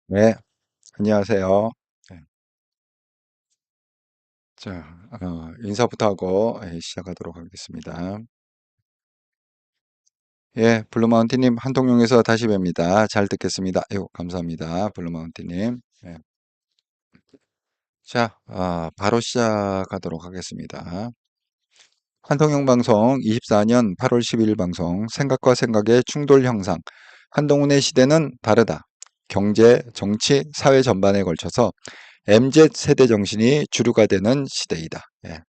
네, 안녕하세요. 네, 자, 인사부터 하고 시작하도록 하겠습니다. 예, 블루마운틴님 한통용에서 다시 뵙니다. 잘 듣겠습니다. 아유, 감사합니다. 블루마운틴님. 예, 자, 바로 시작하도록 하겠습니다. 한통용 방송 24년 8월 12일 방송 생각과 생각의 충돌 형상. 한동훈의 시대는 다르다. 경제, 정치, 사회 전반에 걸쳐서 MZ 세대 정신이 주류가 되는 시대이다. 예.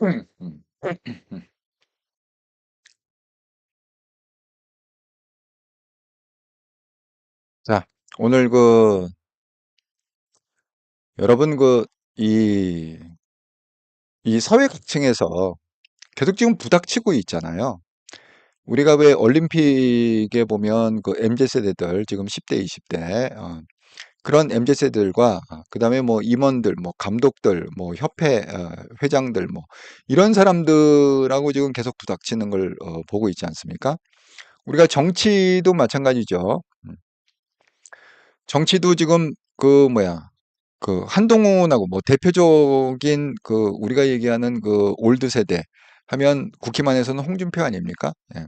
음. 자, 오늘 여러분 이 사회 각층에서 계속 지금 부닥치고 있잖아요. 우리가 왜 올림픽에 보면 그 MZ 세대들 지금 10대, 20대 그런 MZ 세대들과 그다음에 뭐 임원들, 뭐 감독들, 뭐 협회 회장들 뭐 이런 사람들하고 지금 계속 부닥치는 걸 보고 있지 않습니까? 우리가 정치도 마찬가지죠. 정치도 지금 한동훈하고 뭐 대표적인 우리가 얘기하는 올드 세대 하면 국힘안에서는 홍준표 아닙니까? 예.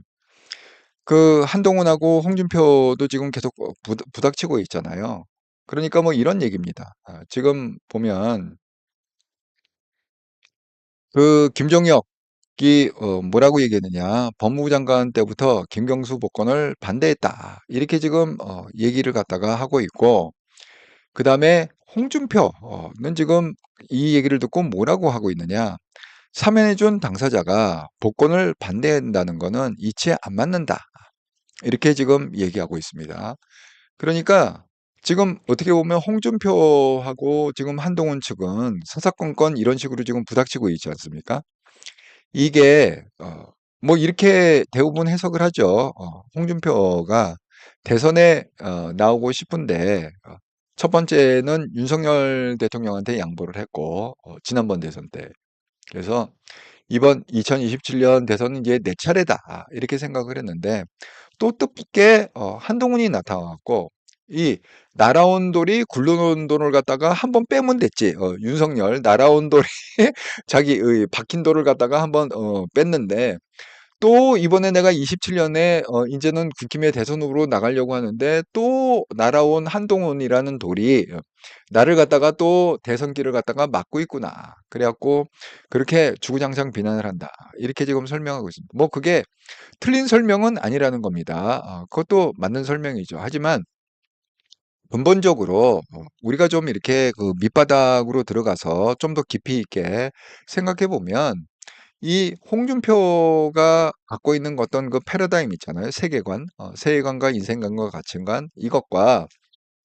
그 한동훈하고 홍준표도 지금 계속 부닥치고 있잖아요. 그러니까 뭐 이런 얘기입니다. 지금 보면 김종혁이 뭐라고 얘기했느냐. 법무부 장관 때부터 김경수 복권을 반대했다. 이렇게 지금 얘기를 갖다가 하고 있고 그다음에 홍준표는 지금 이 얘기를 듣고 뭐라고 하고 있느냐. 사면해준 당사자가 복권을 반대한다는 거는 이치에 안 맞는다. 이렇게 지금 얘기하고 있습니다. 그러니까 지금 어떻게 보면 홍준표하고 지금 한동훈 측은 사사건건 이런 식으로 지금 부닥치고 있지 않습니까? 이게 뭐 이렇게 대부분 해석을 하죠. 홍준표가 대선에 나오고 싶은데 첫 번째는 윤석열 대통령한테 양보를 했고 지난번 대선 때 그래서 이번 2027년 대선은 이제 내 차례다 이렇게 생각을 했는데 또 뜻밖의 한동훈이 나타나고 이 날아온 돌이 굴러온 돌을 갖다가 한번 빼면 됐지. 윤석열 날아온 돌이 자기 박힌 돌을 갖다가 한번 뺐는데 또 이번에 내가 27년에 이제는 국힘의 대선 후보로 나가려고 하는데 또 날아온 한동훈이라는 돌이 나를 갖다가 또 대선길을 갖다가 막고 있구나. 그래갖고 그렇게 주구장창 비난을 한다. 이렇게 지금 설명하고 있습니다. 뭐 그게 틀린 설명은 아니라는 겁니다. 그것도 맞는 설명이죠. 하지만 근본적으로 우리가 좀 이렇게 그 밑바닥으로 들어가서 좀 더 깊이 있게 생각해 보면 이 홍준표가 갖고 있는 어떤 그 패러다임 있잖아요. 세계관, 세계관과 인생관과 가치관 이것과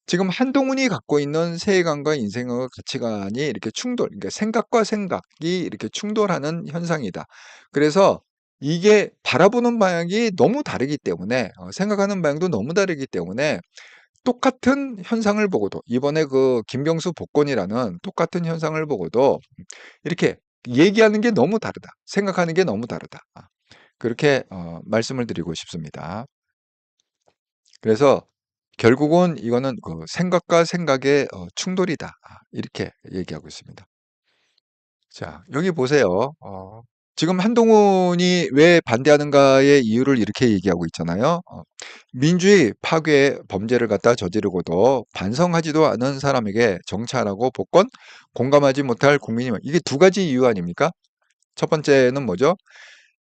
지금 한동훈이 갖고 있는 세계관과 인생과 가치관이 이렇게 그러니까 생각과 생각이 이렇게 충돌하는 현상이다. 그래서 이게 바라보는 방향이 너무 다르기 때문에 생각하는 방향도 너무 다르기 때문에 똑같은 현상을 보고도 이번에 김경수 복권이라는 똑같은 현상을 보고도 이렇게 얘기하는 게 너무 다르다. 생각하는 게 너무 다르다. 그렇게 말씀을 드리고 싶습니다. 그래서 결국은 이거는 그 생각과 생각의 충돌이다. 이렇게 얘기하고 있습니다. 자, 여기 보세요. 지금 한동훈이 왜 반대하는가의 이유를 이렇게 얘기하고 있잖아요. 민주의 파괴 범죄를 갖다 저지르고도 반성하지도 않은 사람에게 정찰하고 복권 공감하지 못할 국민이 이게 두 가지 이유 아닙니까? 첫 번째는 뭐죠?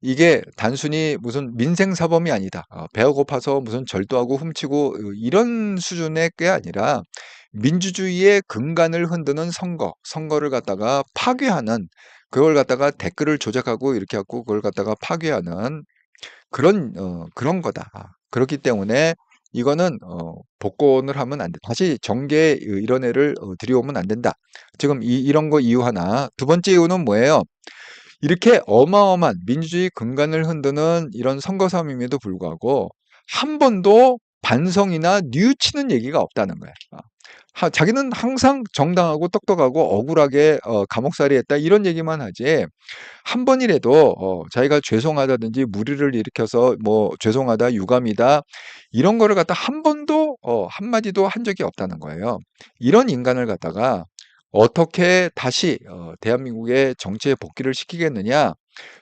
이게 단순히 무슨 민생사범이 아니다. 배가 고파서 무슨 절도하고 훔치고 이런 수준의 게 아니라 민주주의의 근간을 흔드는 선거를 갖다가 파괴하는 그걸 갖다가 댓글을 조작하고 이렇게 갖고 그걸 갖다가 파괴하는 그런 거다. 그렇기 때문에 이거는 복권을 하면 안 돼. 다시 정계에 이런 애를 들여오면 안 된다. 지금 이런 거 이유 하나. 두 번째 이유는 뭐예요? 이렇게 어마어마한 민주주의 근간을 흔드는 이런 선거싸움임에도 불구하고 한 번도 반성이나 뉘우치는 얘기가 없다는 거야. 자기는 항상 정당하고 똑똑하고 억울하게 감옥살이 했다 이런 얘기만 하지 한 번이라도 자기가 죄송하다든지 무리를 일으켜서 뭐 죄송하다 유감이다 이런 거를 갖다 한 번도 한마디도 한 적이 없다는 거예요. 이런 인간을 갖다가 어떻게 다시 대한민국의 정치에 복귀를 시키겠느냐?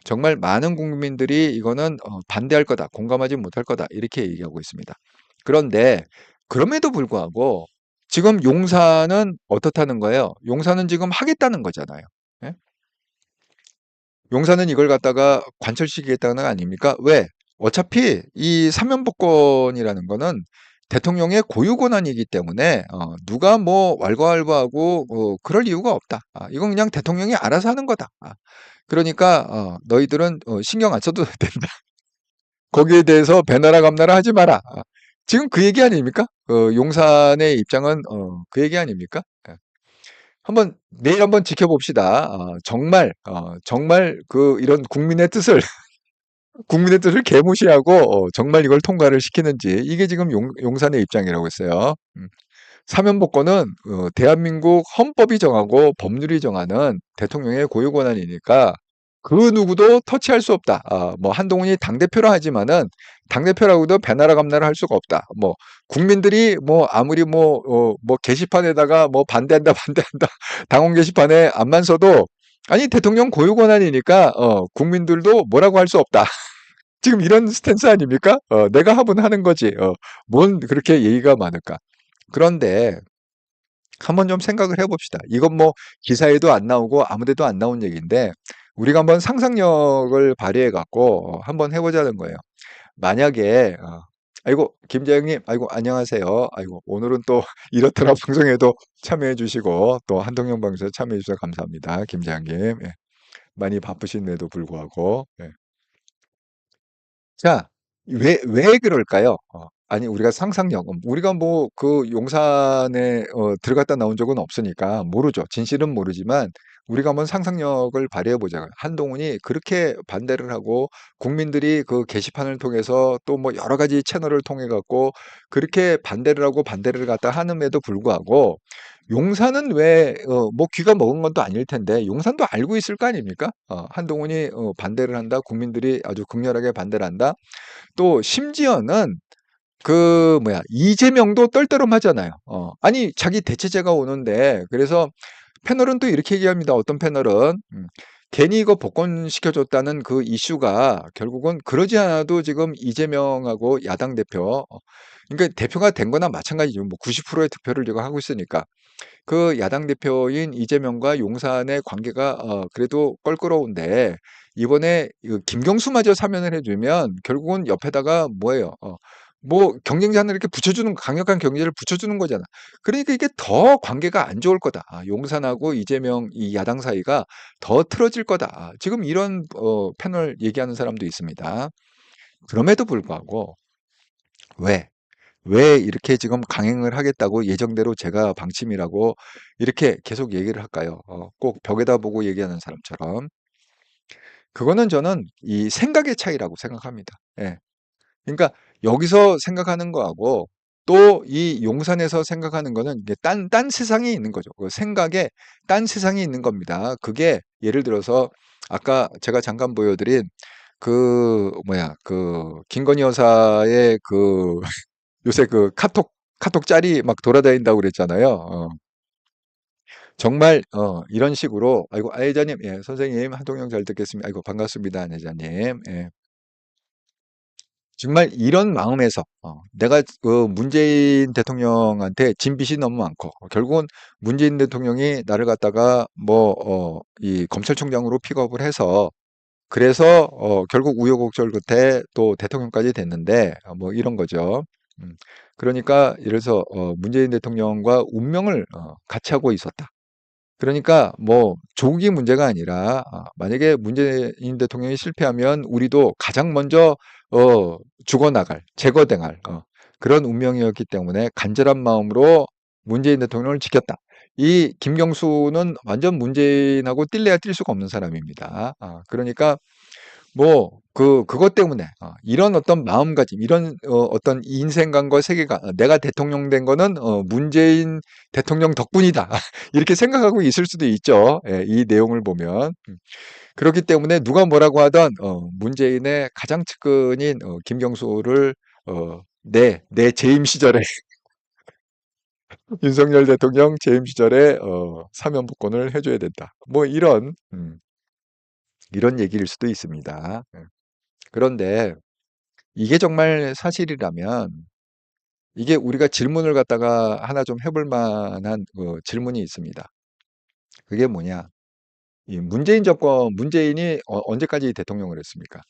정말 많은 국민들이 이거는 반대할 거다, 공감하지 못할 거다 이렇게 얘기하고 있습니다. 그런데 그럼에도 불구하고 지금 용산은 어떻다는 거예요? 용산은 지금 하겠다는 거잖아요. 예? 용산은 이걸 갖다가 관철시키겠다는 거 아닙니까? 왜? 어차피 이 사면복권이라는 거는 대통령의 고유 권한이기 때문에 누가 뭐 왈가왈부하고 그럴 이유가 없다. 이건 그냥 대통령이 알아서 하는 거다. 그러니까 너희들은 신경 안 써도 된다. 거기에 대해서 배나라 감나라 하지 마라. 지금 그 얘기 아닙니까? 용산의 입장은 그 얘기 아닙니까? 예. 내일 한번 지켜봅시다. 정말 이런 국민의 뜻을 개무시하고 정말 이걸 통과를 시키는지 이게 지금 용산의 입장이라고 했어요. 사면복권은 대한민국 헌법이 정하고 법률이 정하는 대통령의 고유 권한이니까 그 누구도 터치할 수 없다. 뭐 한동훈이 당대표라 하지만은 당대표라고도 배나라 감나라 할 수가 없다. 뭐 국민들이 뭐 아무리 뭐 게시판에다가 뭐 반대한다 반대한다 당원 게시판에 안만 써도 아니 대통령 고유 권한이니까 국민들도 뭐라고 할 수 없다. 지금 이런 스탠스 아닙니까? 내가 하면 하는 거지. 뭔 그렇게 예의가 많을까? 그런데 한번 좀 생각을 해봅시다. 이건 뭐 기사에도 안 나오고 아무데도 안 나온 얘기인데 우리가 한번 상상력을 발휘해 갖고 한번 해보자는 거예요. 만약에 아이고 김재영님, 아이고 안녕하세요. 아이고 오늘은 또 이렇더라 방송에도 참여해 주시고 또 한동영 방송에 참여해 주셔서 감사합니다. 김재영님. 예, 많이 바쁘신데도 불구하고. 예. 자, 왜 그럴까요? 아니, 우리가 상상력, 우리가 뭐 그 용산에 들어갔다 나온 적은 없으니까 모르죠. 진실은 모르지만 우리가 한번 상상력을 발휘해 보자고요. 한동훈이 그렇게 반대를 하고 국민들이 그 게시판을 통해서 또 뭐 여러 가지 채널을 통해 갖고 그렇게 반대를 하고 반대를 갖다 하는에도 불구하고 용산은 왜, 뭐 귀가 먹은 건 또 아닐 텐데 용산도 알고 있을 거 아닙니까? 한동훈이 반대를 한다. 국민들이 아주 극렬하게 반대를 한다. 또 심지어는 그 뭐야 이재명도 떨떠름하잖아요. 아니 자기 대체제가 오는데 그래서 패널은 또 이렇게 얘기합니다. 어떤 패널은 괜히 이거 복권시켜줬다는 그 이슈가 결국은 그러지 않아도 지금 이재명하고 야당 대표 그러니까 대표가 된 거나 마찬가지죠. 뭐 90%의 득표를 지금 하고 있으니까 그 야당 대표인 이재명과 용산의 관계가 그래도 껄끄러운데 이번에 그 김경수마저 사면을 해주면 결국은 옆에다가 뭐예요? 뭐 경쟁자를 이렇게 붙여주는 강력한 경쟁자를 붙여주는 거잖아. 그러니까 이게 더 관계가 안 좋을 거다. 용산하고 이재명 이 야당 사이가 더 틀어질 거다. 지금 이런 패널 얘기하는 사람도 있습니다. 그럼에도 불구하고 왜? 왜 이렇게 지금 강행을 하겠다고 예정대로 제가 방침이라고 이렇게 계속 얘기를 할까요? 꼭 벽에다 보고 얘기하는 사람처럼. 그거는 저는 이 생각의 차이라고 생각합니다. 예. 그러니까 여기서 생각하는 거하고 또 이 용산에서 생각하는 거는 이게 딴 세상이 있는 거죠. 그 생각에 딴 세상이 있는 겁니다. 그게 예를 들어서 아까 제가 잠깐 보여드린 그 뭐야 그 김건희 여사의 그 요새 그 카톡 카톡 짤이 막 돌아다닌다고 그랬잖아요. 정말 이런 식으로 아이고 아회장님 예 선생님 한동영 잘 듣겠습니다. 아이고 반갑습니다 안회장님. 예. 정말 이런 마음에서 내가 그 문재인 대통령한테 진 빚이 너무 많고 결국은 문재인 대통령이 나를 갖다가 뭐 이 검찰총장으로 픽업을 해서 그래서 결국 우여곡절 끝에 또 대통령까지 됐는데 뭐 이런 거죠. 음. 그러니까 이래서 문재인 대통령과 운명을 같이 하고 있었다. 그러니까 뭐 조국이 문제가 아니라 만약에 문재인 대통령이 실패하면 우리도 가장 먼저 죽어나갈, 제거당할 그런 운명이었기 때문에 간절한 마음으로 문재인 대통령을 지켰다. 이 김경수는 완전 문재인하고 뛸래야 뛸 수가 없는 사람입니다. 그러니까 뭐 그것 때문에 이런 어떤 마음가짐, 이런 어떤 인생관과 세계관, 내가 대통령 된 거는 문재인 대통령 덕분이다. 이렇게 생각하고 있을 수도 있죠. 예, 이 내용을 보면. 그렇기 때문에 누가 뭐라고 하던 문재인의 가장 측근인 김경수를 내 재임 시절에 윤석열 대통령 재임 시절에 사면복권을 해줘야 된다. 뭐 이런 얘기일 수도 있습니다. 예. 그런데 이게 정말 사실이라면 이게 우리가 질문을 갖다가 하나 좀 해볼 만한 질문이 있습니다. 그게 뭐냐? 이 문재인 정권, 문재인이 언제까지 대통령을 했습니까?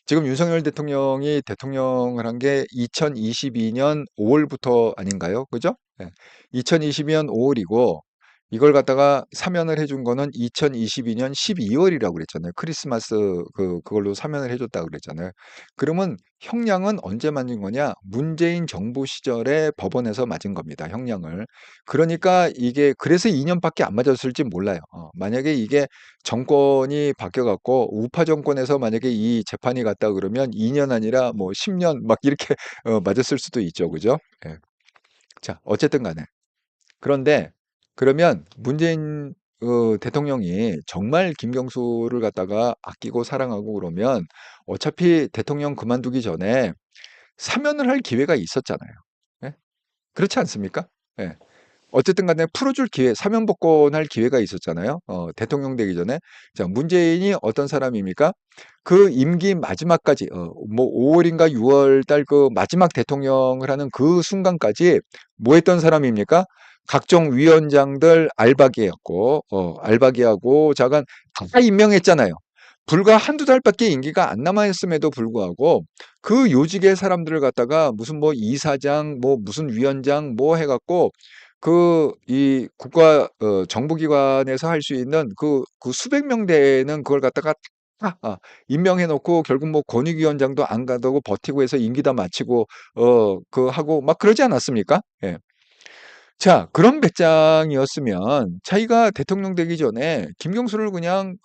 지금 윤석열 대통령이 대통령을 한 게 2022년 5월부터 아닌가요? 그죠? 예. 2022년 5월이고 이걸 갖다가 사면을 해준 거는 2022년 12월이라고 그랬잖아요. 크리스마스 그걸로 사면을 해줬다고 그랬잖아요. 그러면 형량은 언제 맞은 거냐? 문재인 정부 시절에 법원에서 맞은 겁니다. 형량을. 그러니까 이게 그래서 2년밖에 안 맞았을지 몰라요. 만약에 이게 정권이 바뀌어갖고 우파 정권에서 만약에 이 재판이 갔다 그러면 2년 아니라 뭐 10년 막 이렇게 맞았을 수도 있죠. 그죠? 예. 자, 어쨌든 간에. 그런데 그러면 문재인 대통령이 정말 김경수를 갖다가 아끼고 사랑하고 그러면 어차피 대통령 그만두기 전에 사면을 할 기회가 있었잖아요. 예? 그렇지 않습니까? 예. 어쨌든 간에 풀어줄 기회, 사면복권할 기회가 있었잖아요. 대통령 되기 전에. 자, 문재인이 어떤 사람입니까? 그 임기 마지막까지, 뭐 5월인가 6월 달 그 마지막 대통령을 하는 그 순간까지 뭐 했던 사람입니까? 각종 위원장들 알박이했고, 알박이하고 자간 다 임명했잖아요. 불과 한두 달밖에 임기가 안 남아있음에도 불구하고 그 요직의 사람들을 갖다가 무슨 뭐 이사장, 뭐 무슨 위원장 뭐 해갖고 이 국가 정부기관에서 할 수 있는 그 수백 명 되는 그걸 갖다가 다 임명해 놓고 결국 뭐 권익위원장도 안 가고 버티고 해서 임기 다 마치고 하고 막 그러지 않았습니까? 예. 자, 그런 배짱이었으면 자기가 대통령 되기 전에 김경수를 그냥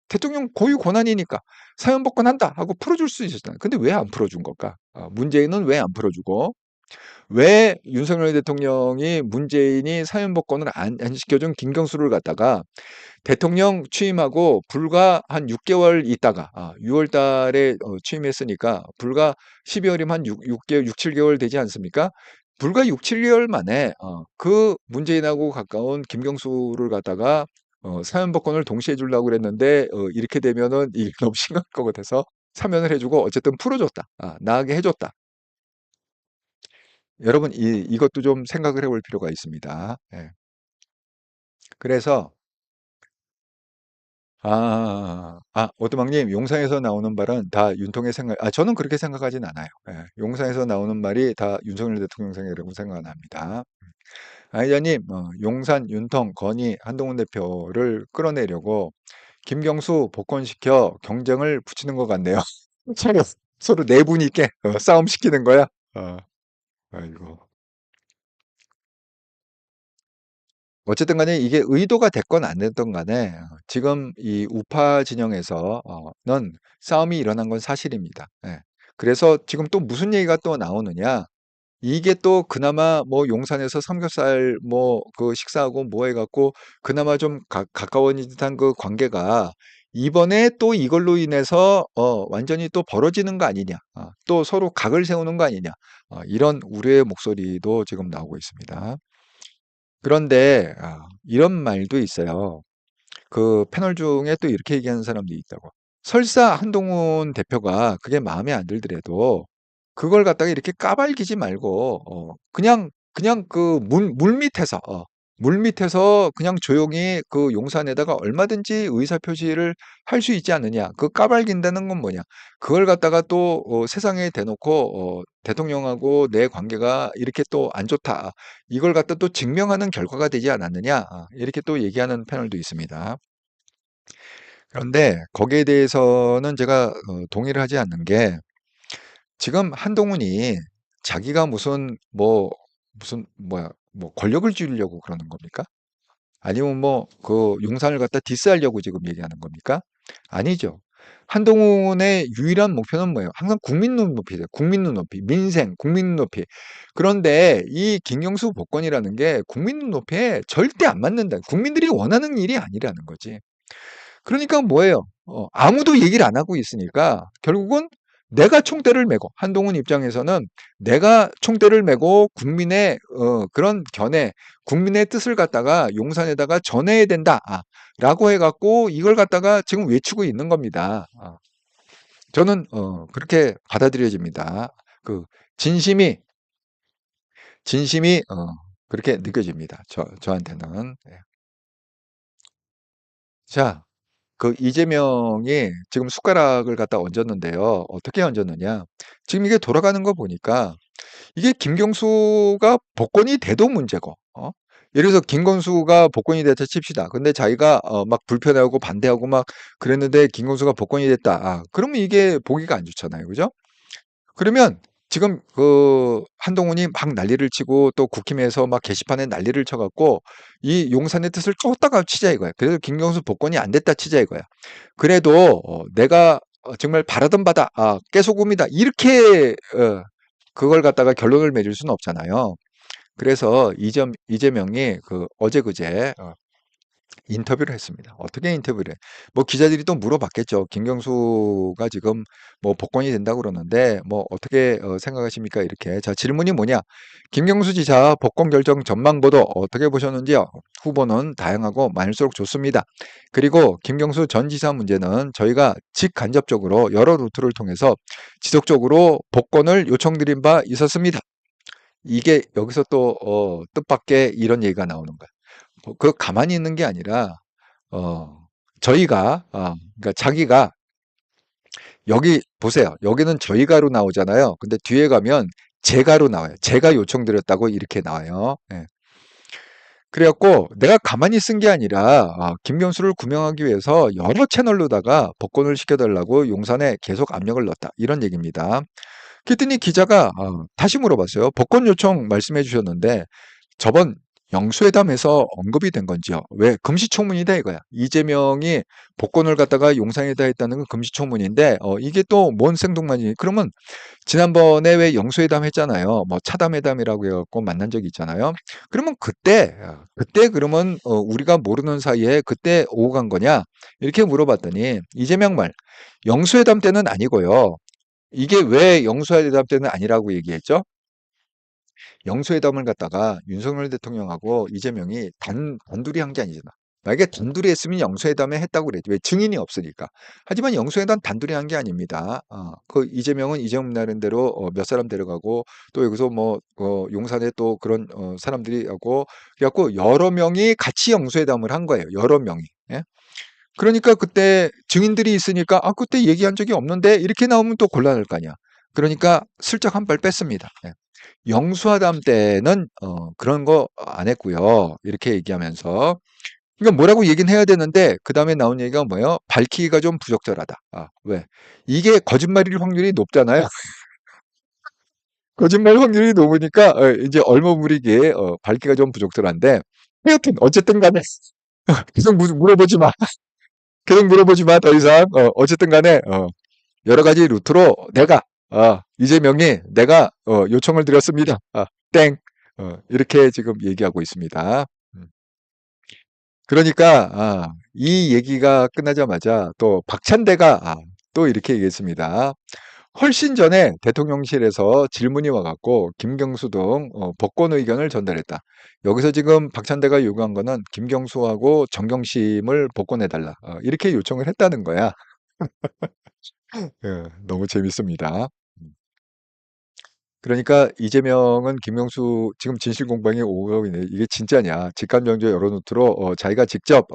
대통령 고유 권한이니까 사면복권한다 하고 풀어줄 수 있었잖아요. 근데 왜 안 풀어준 걸까? 문재인은 왜 안 풀어주고 왜 윤석열 대통령이 문재인이 사면복권을 안 시켜준 김경수를 갖다가 대통령 취임하고 불과 한 6개월 있다가 6월 달에 취임했으니까 불과 12월이면 한 6개월, 6, 7개월 되지 않습니까? 불과 6, 7개월 만에 그 문재인하고 가까운 김경수를 갖다가 사면복권을 동시에 주려고 그랬는데 이렇게 되면은 이게 너무 심각할 것 같아서 사면을 해주고 어쨌든 풀어줬다. 나가게 해줬다. 여러분 이것도 좀 생각을 해볼 필요가 있습니다. 예. 그래서 오두막님, 용상에서 나오는 말은 다 윤통의 생각, 저는 그렇게 생각하진 않아요. 예, 용상에서 나오는 말이 다 윤석열 대통령 생각이라고 생각은 합니다. 아이자님, 용산, 윤통, 건희, 한동훈 대표를 끌어내려고 김경수 복권시켜 경쟁을 붙이는 것 같네요. 서로 내분 있게 싸움 시키는 거야. 어, 아이고. 어쨌든 간에 이게 의도가 됐건 안 됐든 간에 지금 이 우파 진영에서는 싸움이 일어난 건 사실입니다. 예. 그래서 지금 또 무슨 얘기가 또 나오느냐? 이게 또 그나마 뭐 용산에서 삼겹살 뭐 그 식사하고 뭐 해갖고 그나마 좀 가까워진 듯한 그 관계가 이번에 또 이걸로 인해서 완전히 또 벌어지는 거 아니냐. 또 서로 각을 세우는 거 아니냐. 이런 우려의 목소리도 지금 나오고 있습니다. 그런데 이런 말도 있어요. 그 패널 중에 또 이렇게 얘기하는 사람도 있다고. 설사 한동훈 대표가 그게 마음에 안 들더라도 그걸 갖다가 이렇게 까발기지 말고 그냥 그 물 밑에서 물 밑에서 그냥 조용히 그 용산에다가 얼마든지 의사표시를 할 수 있지 않느냐. 그 까발긴다는 건 뭐냐. 그걸 갖다가 또 세상에 대놓고 대통령하고 내 관계가 이렇게 또 안 좋다. 이걸 갖다 또 증명하는 결과가 되지 않았느냐. 이렇게 또 얘기하는 패널도 있습니다. 그런데 거기에 대해서는 제가 동의를 하지 않는 게 지금 한동훈이 자기가 무슨 뭐야 뭐 권력을 쥐려고 그러는 겁니까? 아니면 뭐 그 용산을 갖다 디스하려고 지금 얘기하는 겁니까? 아니죠. 한동훈의 유일한 목표는 뭐예요? 항상 국민 눈높이죠. 국민 눈높이, 민생, 국민 눈높이. 그런데 이 김경수 복권이라는 게 국민 눈높이에 절대 안 맞는다. 국민들이 원하는 일이 아니라는 거지. 그러니까 뭐예요? 아무도 얘기를 안 하고 있으니까 결국은 내가 총대를 메고 한동훈 입장에서는 내가 총대를 메고 국민의 그런 견해, 국민의 뜻을 갖다가 용산에다가 전해야 된다. 라고 해갖고 이걸 갖다가 지금 외치고 있는 겁니다. 저는 그렇게 받아들여집니다. 그 진심이 진심이 그렇게 느껴집니다. 저한테는. 네. 자, 그 이재명이 지금 숟가락을 갖다 얹었는데요. 어떻게 얹었느냐? 지금 이게 돌아가는 거 보니까 이게 김경수가 복권이 돼도 문제고, 예를 들어서 김건수가 복권이 됐다 칩시다. 근데 자기가 막 불편해하고 반대하고 막 그랬는데 김건수가 복권이 됐다. 그러면 이게 보기가 안 좋잖아요. 그죠? 그러면 지금 그 한동훈이 막 난리를 치고 또 국힘에서 막 게시판에 난리를 쳐갖고 이 용산의 뜻을 쫓다가 치자 이거야. 그래서 김경수 복권이 안 됐다 치자 이거야. 그래도 내가 정말 바라던 바다, 깨소금이다. 이렇게 그걸 갖다가 결론을 맺을 수는 없잖아요. 그래서 이재명이 그 어제 그제 인터뷰를 했습니다. 어떻게 인터뷰를 해? 뭐 기자들이 또 물어봤겠죠. 김경수가 지금 뭐 복권이 된다고 그러는데 뭐 어떻게 생각하십니까? 이렇게. 자, 질문이 뭐냐? 김경수 지사 복권 결정 전망 보도 어떻게 보셨는지요? 후보는 다양하고 많을수록 좋습니다. 그리고 김경수 전 지사 문제는 저희가 직간접적으로 여러 루트를 통해서 지속적으로 복권을 요청드린 바 있었습니다. 이게 여기서 또 뜻밖의 이런 얘기가 나오는 거야. 그 가만히 있는 게 아니라 저희가 그러니까 자기가 여기 보세요. 여기는 저희가로 나오잖아요. 근데 뒤에 가면 제가로 나와요. 제가 요청드렸다고 이렇게 나와요. 예. 그래갖고 내가 가만히 쓴 게 아니라 김경수를 구명하기 위해서 여러 채널로다가 복권을 시켜달라고 용산에 계속 압력을 넣었다. 이런 얘기입니다. 그랬더니 기자가 다시 물어봤어요. 복권 요청 말씀해 주셨는데 저번 영수회담에서 언급이 된 건지요? 왜 금시초문이다 이거야. 이재명이 복권을 갖다가 용산에다 했다는 건 금시초문인데 이게 또 뭔 생동만이 그러면 지난번에 왜 영수회담 했잖아요. 뭐 차담회담이라고 해갖고 만난 적이 있잖아요. 그러면 그때 그러면 우리가 모르는 사이에 그때 오고 간 거냐? 이렇게 물어봤더니 이재명 말 영수회담 때는 아니고요. 이게 왜 영수회담 때는 아니라고 얘기했죠? 영수회담을 갖다가 윤석열 대통령하고 이재명이 단둘이 한 게 아니잖아. 만약에 단둘이 했으면 영수회담에 했다고 그랬지. 왜 증인이 없으니까. 하지만 영수회담 단둘이 한 게 아닙니다. 그 이재명은 이재명 나름대로 몇 사람 데려가고 또 여기서 뭐 용산에 또 그런 사람들이 하고 그래갖고 여러 명이 같이 영수회담을 한 거예요. 여러 명이. 예? 그러니까 그때 증인들이 있으니까 그때 얘기한 적이 없는데 이렇게 나오면 또 곤란할 거 아니야. 그러니까 슬쩍 한 발 뺐습니다. 예. 영수화담 때는 그런 거 안 했고요. 이렇게 얘기하면서 그러니까 뭐라고 얘기는 해야 되는데 그다음에 나온 얘기가 뭐예요? 밝히기가 좀 부적절하다. 왜? 이게 거짓말일 확률이 높잖아요. 거짓말 확률이 높으니까 이제 얼버무리게 밝기가 좀 부적절한데 하여튼 어쨌든 간에 계속 물어보지 마. 계속 물어보지 마. 더 이상 어쨌든 간에 여러 가지 루트로 이재명이 내가 요청을 드렸습니다. 땡. 이렇게 지금 얘기하고 있습니다. 음. 그러니까 이 얘기가 끝나자마자 또 박찬대가 또 이렇게 얘기했습니다. 훨씬 전에 대통령실에서 질문이 와 갖고 김경수 등 복권 의견을 전달했다. 여기서 지금 박찬대가 요구한 거는 김경수하고 정경심을 복권해 달라. 이렇게 요청을 했다는 거야. 예, 너무 재밌습니다. 음. 그러니까 이재명은 김경수 지금 진실 공방이 오고 있네. 이게 진짜냐? 직간접적 여론노트로 자기가 직접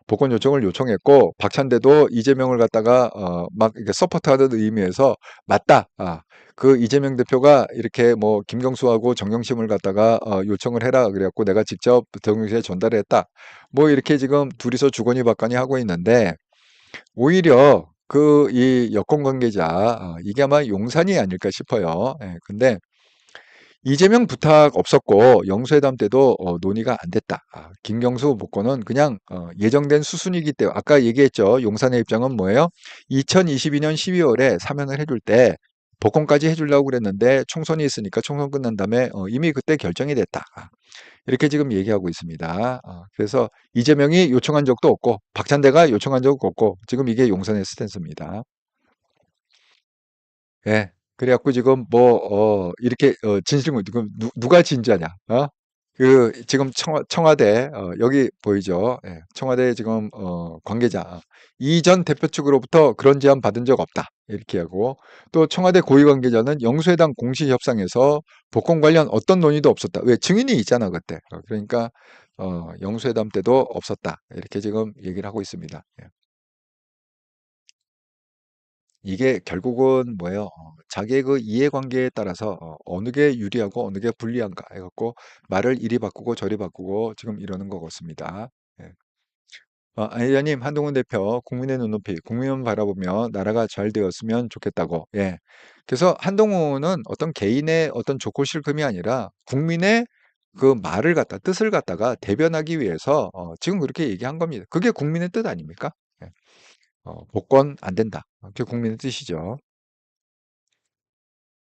복권 요청을 요청했고 박찬대도 이재명을 갖다가 막 이렇게 서포트하는 의미에서 맞다. 그 이재명 대표가 이렇게 뭐 김경수하고 정경심을 갖다가 요청을 해라 그래갖고 내가 직접 대통령실에 전달했다. 뭐 이렇게 지금 둘이서 주거니 받거니 하고 있는데 오히려 그 이 여권 관계자 이게 아마 용산이 아닐까 싶어요. 예. 근데 이재명 부탁 없었고 영수회담 때도 논의가 안 됐다. 김경수 복권은 그냥 예정된 수순이기 때문에 아까 얘기했죠. 용산의 입장은 뭐예요? 2022년 12월에 사면을 해줄 때 복권까지 해주려고 그랬는데 총선이 있으니까 총선 끝난 다음에 이미 그때 결정이 됐다. 이렇게 지금 얘기하고 있습니다. 그래서 이재명이 요청한 적도 없고 박찬대가 요청한 적도 없고 지금 이게 용산의 스탠스입니다. 예. 그래 갖고 지금 뭐 이렇게 진실문 지금 누가 진짜냐? 그 지금 청와대 여기 보이죠? 예. 청와대 지금 관계자 이 전 대표 측으로부터 그런 제안 받은 적 없다. 이렇게 하고 또 청와대 고위 관계자는 영수회담 공시 협상에서 복권 관련 어떤 논의도 없었다. 왜 증인이 있잖아 그때. 그러니까 영수회담 때도 없었다. 이렇게 지금 얘기를 하고 있습니다. 예. 이게 결국은 뭐예요? 자기의 그 이해관계에 따라서 어느 게 유리하고 어느 게 불리한가 해 갖고 말을 이리 바꾸고 저리 바꾸고 지금 이러는 것 같습니다. 예. 아이자님, 한동훈 대표 국민의 눈높이, 국민을 바라보며 나라가 잘 되었으면 좋겠다고. 예. 그래서 한동훈은 어떤 개인의 어떤 좋고 싫음이 아니라 국민의 그 말을 갖다 뜻을 갖다가 대변하기 위해서 지금 그렇게 얘기한 겁니다. 그게 국민의 뜻 아닙니까? 예. 복권 안 된다. 그게 국민의 뜻이죠.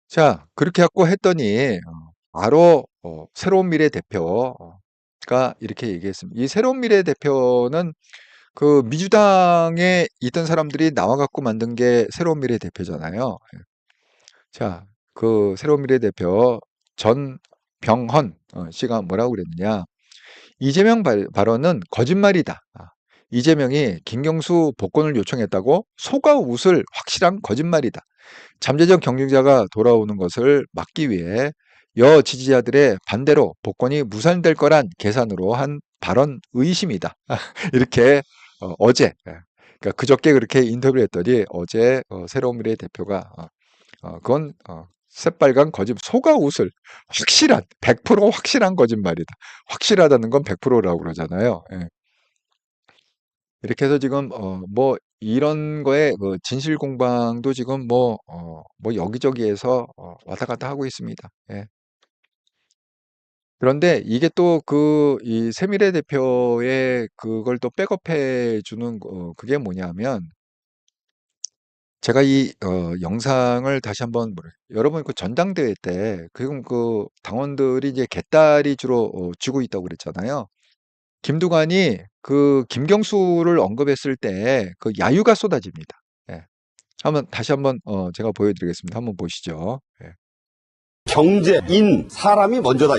자, 그렇게 갖고 했더니 바로 새로운 미래 대표가 이렇게 얘기했습니다. 이 새로운 미래 대표는 그 민주당에 있던 사람들이 나와 갖고 만든 게 새로운 미래 대표잖아요. 예. 자, 그 새로운 미래 대표 전병헌 씨가 뭐라고 그랬느냐? 이재명 발언은 거짓말이다. 이재명이 김경수 복권을 요청했다고 속아 웃을 확실한 거짓말이다. 잠재적 경쟁자가 돌아오는 것을 막기 위해 여 지지자들의 반대로 복권이 무산될 거란 계산으로 한 발언 의심이다. 이렇게 어제, 그러니까 그저께 그렇게 인터뷰를 했더니 어제 새로운 미래 대표가 그건 새빨간 거짓, 속아 웃을 확실한 100% 확실한 거짓말이다. 확실하다는 건 100%라고 그러잖아요. 예. 이렇게 해서 지금 뭐 이런 거에 그 진실 공방도 지금 뭐 여기저기에서 왔다 갔다 하고 있습니다. 예. 그런데 이게 또 그 이 세미래 대표의 그걸 또 백업해 주는 그게 뭐냐면 제가 이 영상을 다시 한번 여러분 그 전당대회 때 지금 그 당원들이 이제 개딸이 주로 쥐고 있다고 그랬잖아요. 김두관이 그 김경수를 언급했을 때 그 야유가 쏟아집니다. 예. 다시 한번 제가 보여드리겠습니다. 한번 보시죠. 예. 경제, 사람이 먼저다.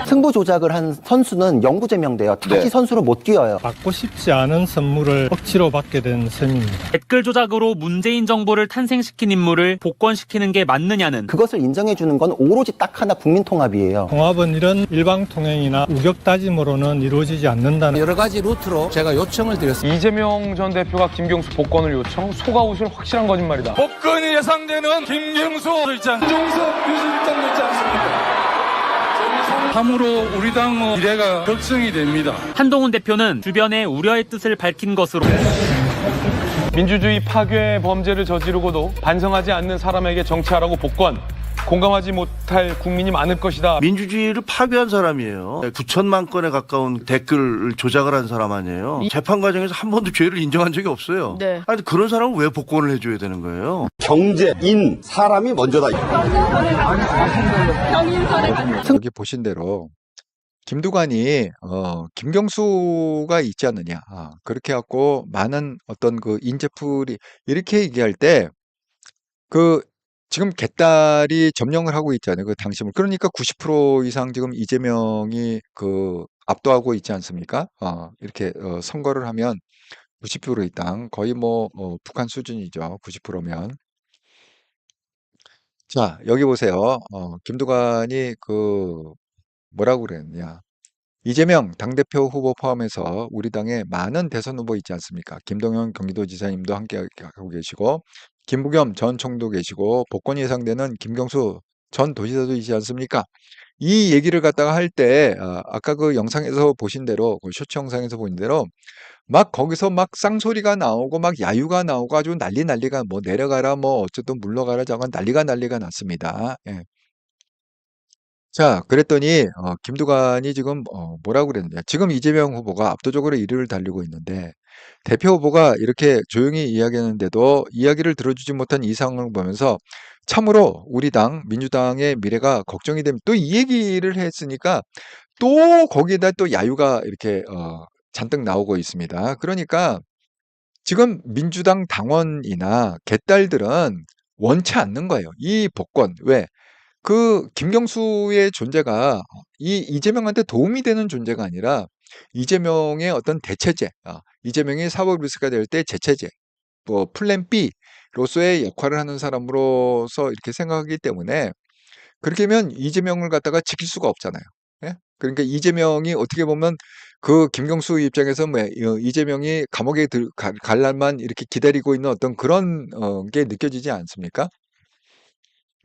승부 조작을 한 선수는 영구 제명돼요. 다시 선수로 못 뛰어요. 받고 싶지 않은 선물을 억지로 받게 된 셈입니다. 댓글 조작으로 문재인 정부를 탄생시킨 인물을 복권시키는 게 맞느냐는 그것을 인정해 주는 건 오로지 딱 하나 국민통합이에요. 통합은 이런 일방통행이나 우격 다짐으로는 이루어지지 않는다는 여러 가지 루트로 제가 요청을 드렸습니다. 이재명 전 대표가 김경수 복권을 요청, 속아 웃을 확실한 거짓말이다. 복권이 예상되는 김경수 일장, 정석 유실장 있지 않습니까? 참으로 우리 당 미래가 걱정이 됩니다. 한동훈 대표는 주변에 우려의 뜻을 밝힌 것으로 민주주의 파괴 범죄를 저지르고도 반성하지 않는 사람에게 정치하라고 복권, 공감하지 못할 국민이 많을 것이다. 민주주의를 파괴한 사람이에요. 9천만 건에 가까운 댓글을 조작을 한 사람 아니에요. 재판 과정에서 한 번도 죄를 인정한 적이 없어요. 네. 아니 그런 사람은 왜 복권을 해줘야 되는 거예요? 경제, 사람이 먼저다. 여기 보신 대로 김두관이 김경수가 있지 않느냐. 그렇게 갖고 많은 어떤 그 인재풀이 이렇게 얘기할 때 그 지금 개딸이 점령을 하고 있잖아요. 그 당심을. 그러니까 90% 이상 지금 이재명이 그 압도하고 있지 않습니까? 이렇게 선거를 하면 90% 이상 거의 뭐 북한 수준이죠. 90%면. 자, 여기 보세요. 김두관이 그 뭐라고 그랬냐. 이재명 당대표 후보 포함해서 우리 당에 많은 대선 후보 있지 않습니까? 김동연 경기도지사님도 함께 하고 계시고, 김부겸 전 총도 계시고, 복권이 예상되는 김경수 전 도지사도 있지 않습니까? 이 얘기를 갖다가 할 때, 아까 그 영상에서 보신 대로, 그 쇼츠 영상에서 보신 대로, 막 거기서 막 쌍소리가 나오고, 막 야유가 나오고 아주 난리가, 뭐 내려가라, 뭐 어쨌든 물러가라, 저건 난리가 났습니다. 예. 자, 그랬더니 김두관이 지금 뭐라고 그랬느냐. 지금 이재명 후보가 압도적으로 1위를 달리고 있는데 대표 후보가 이렇게 조용히 이야기하는데도 이야기를 들어주지 못한 이 상황을 보면서 참으로 우리 당 민주당의 미래가 걱정이 됩니다. 또 이 얘기를 했으니까 또 거기에다 또 야유가 이렇게 잔뜩 나오고 있습니다. 그러니까 지금 민주당 당원이나 개딸들은 원치 않는 거예요. 이 복권. 왜? 그 김경수의 존재가 이 이재명한테 도움이 되는 존재가 아니라 이재명의 어떤 대체제, 이재명이 사법 리스크가 될 때 대체제, 뭐 플랜 B로서의 역할을 하는 사람으로서 이렇게 생각하기 때문에 그렇게 하면 이재명을 갖다가 지킬 수가 없잖아요. 예? 그러니까 이재명이 어떻게 보면 그 김경수 입장에서 뭐 이재명이 감옥에 갈 날만 이렇게 기다리고 있는 어떤 그런 게 느껴지지 않습니까?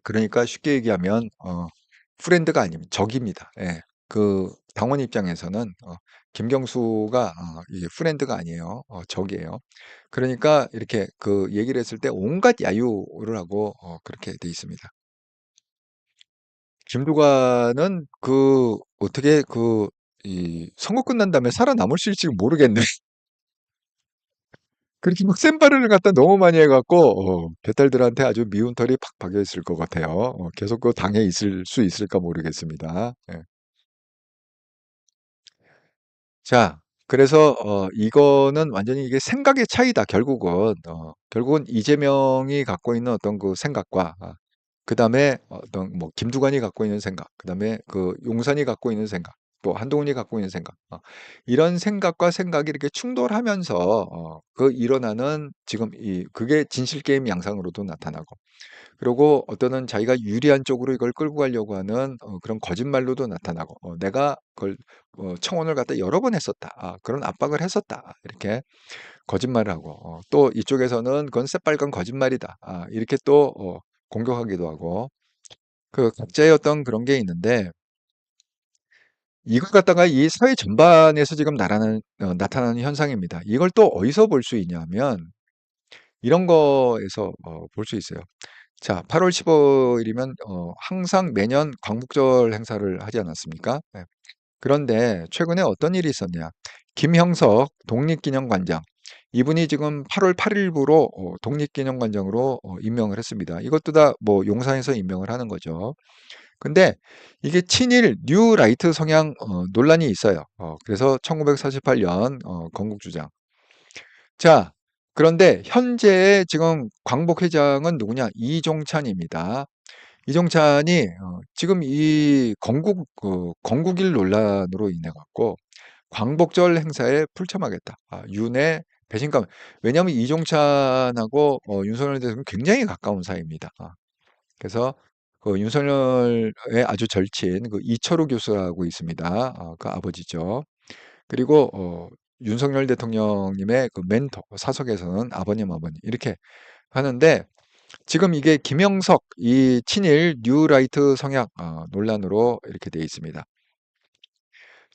그러니까 쉽게 얘기하면 프렌드가 아닙니다. 적입니다. 예. 그 당원 입장에서는 김경수가 이게 프렌드가 아니에요. 적이에요. 그러니까 이렇게 그 얘기를 했을 때 온갖 야유를 하고 그렇게 돼 있습니다. 김두관은 그 어떻게 그 이 선거 끝난 다음에 살아남을 수 있을지 모르겠네. 그렇게 막 센발을 갖다 너무 많이 해갖고 개딸들한테 아주 미운 털이 팍 박여 있을 것 같아요. 계속 그 당에 있을 수 있을까 모르겠습니다. 예. 자, 그래서 이거는 완전히 이게 생각의 차이다. 결국은 이재명이 갖고 있는 어떤 그 생각과 그다음에 어떤 뭐 김두관이 갖고 있는 생각, 그다음에 그 용산이 갖고 있는 생각, 또 한동훈이 갖고 있는 생각, 이런 생각과 생각이 이렇게 충돌하면서 그 일어나는 지금 그게 진실 게임 양상으로도 나타나고, 그리고 어떤 자기가 유리한 쪽으로 이걸 끌고 가려고 하는 그런 거짓말로도 나타나고, 내가 그걸 청원을 갖다 여러 번 했었다, 그런 압박을 했었다, 이렇게 거짓말을 하고, 또 이쪽에서는 그건 새빨간 거짓말이다, 이렇게 또 공격하기도 하고, 그 각자의 어떤 그런 게 있는데 이걸 갖다가 이 사회 전반에서 지금 나타나는 현상입니다. 이걸 또 어디서 볼 수 있냐면 이런 거에서 볼 수 있어요. 자, 8월 15일이면 항상 매년 광복절 행사를 하지 않았습니까? 네. 그런데 최근에 어떤 일이 있었냐? 김형석 독립기념관장, 이분이 지금 8월 8일부로 독립기념관장으로 임명을 했습니다. 이것도 다 뭐 용산에서 임명을 하는 거죠. 근데 이게 친일 뉴 라이트 성향 논란이 있어요. 그래서 1948년 건국주장. 자, 그런데 현재 지금 광복회장은 누구냐? 이종찬입니다. 이종찬이 지금 이 건국일 논란으로 인해 갖고 광복절 행사에 풀참하겠다. 윤회 배신감. 왜냐하면 이종찬하고 윤석열 대통령 굉장히 가까운 사이입니다. 그래서 그 윤석열의 아주 절친 그 이철우 교수라고 있습니다. 그 아버지죠. 그리고 윤석열 대통령님의 그 멘토 사석에서는 아버님 이렇게 하는데 지금 이게 김영석 이 친일 뉴라이트 성향 논란으로 이렇게 돼 있습니다.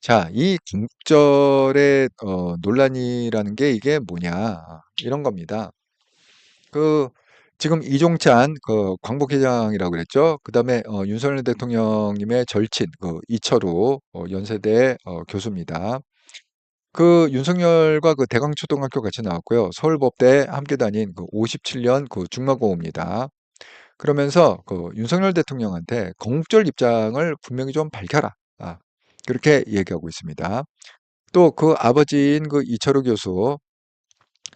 자, 이 광복절의 논란이라는 게 이게 뭐냐 이런 겁니다. 그 지금 이종찬 그 광복회장이라고 그랬죠. 그다음에 윤석열 대통령님의 절친 그 이철우 연세대 교수입니다. 그 윤석열과 그 대광초등학교 같이 나왔고요. 서울법대 함께 다닌 그 57년 그 중마고우입니다. 그러면서 그 윤석열 대통령한테 건국절 입장을 분명히 좀 밝혀라. 그렇게 얘기하고 있습니다. 또 그 아버지인 그 이철우 교수,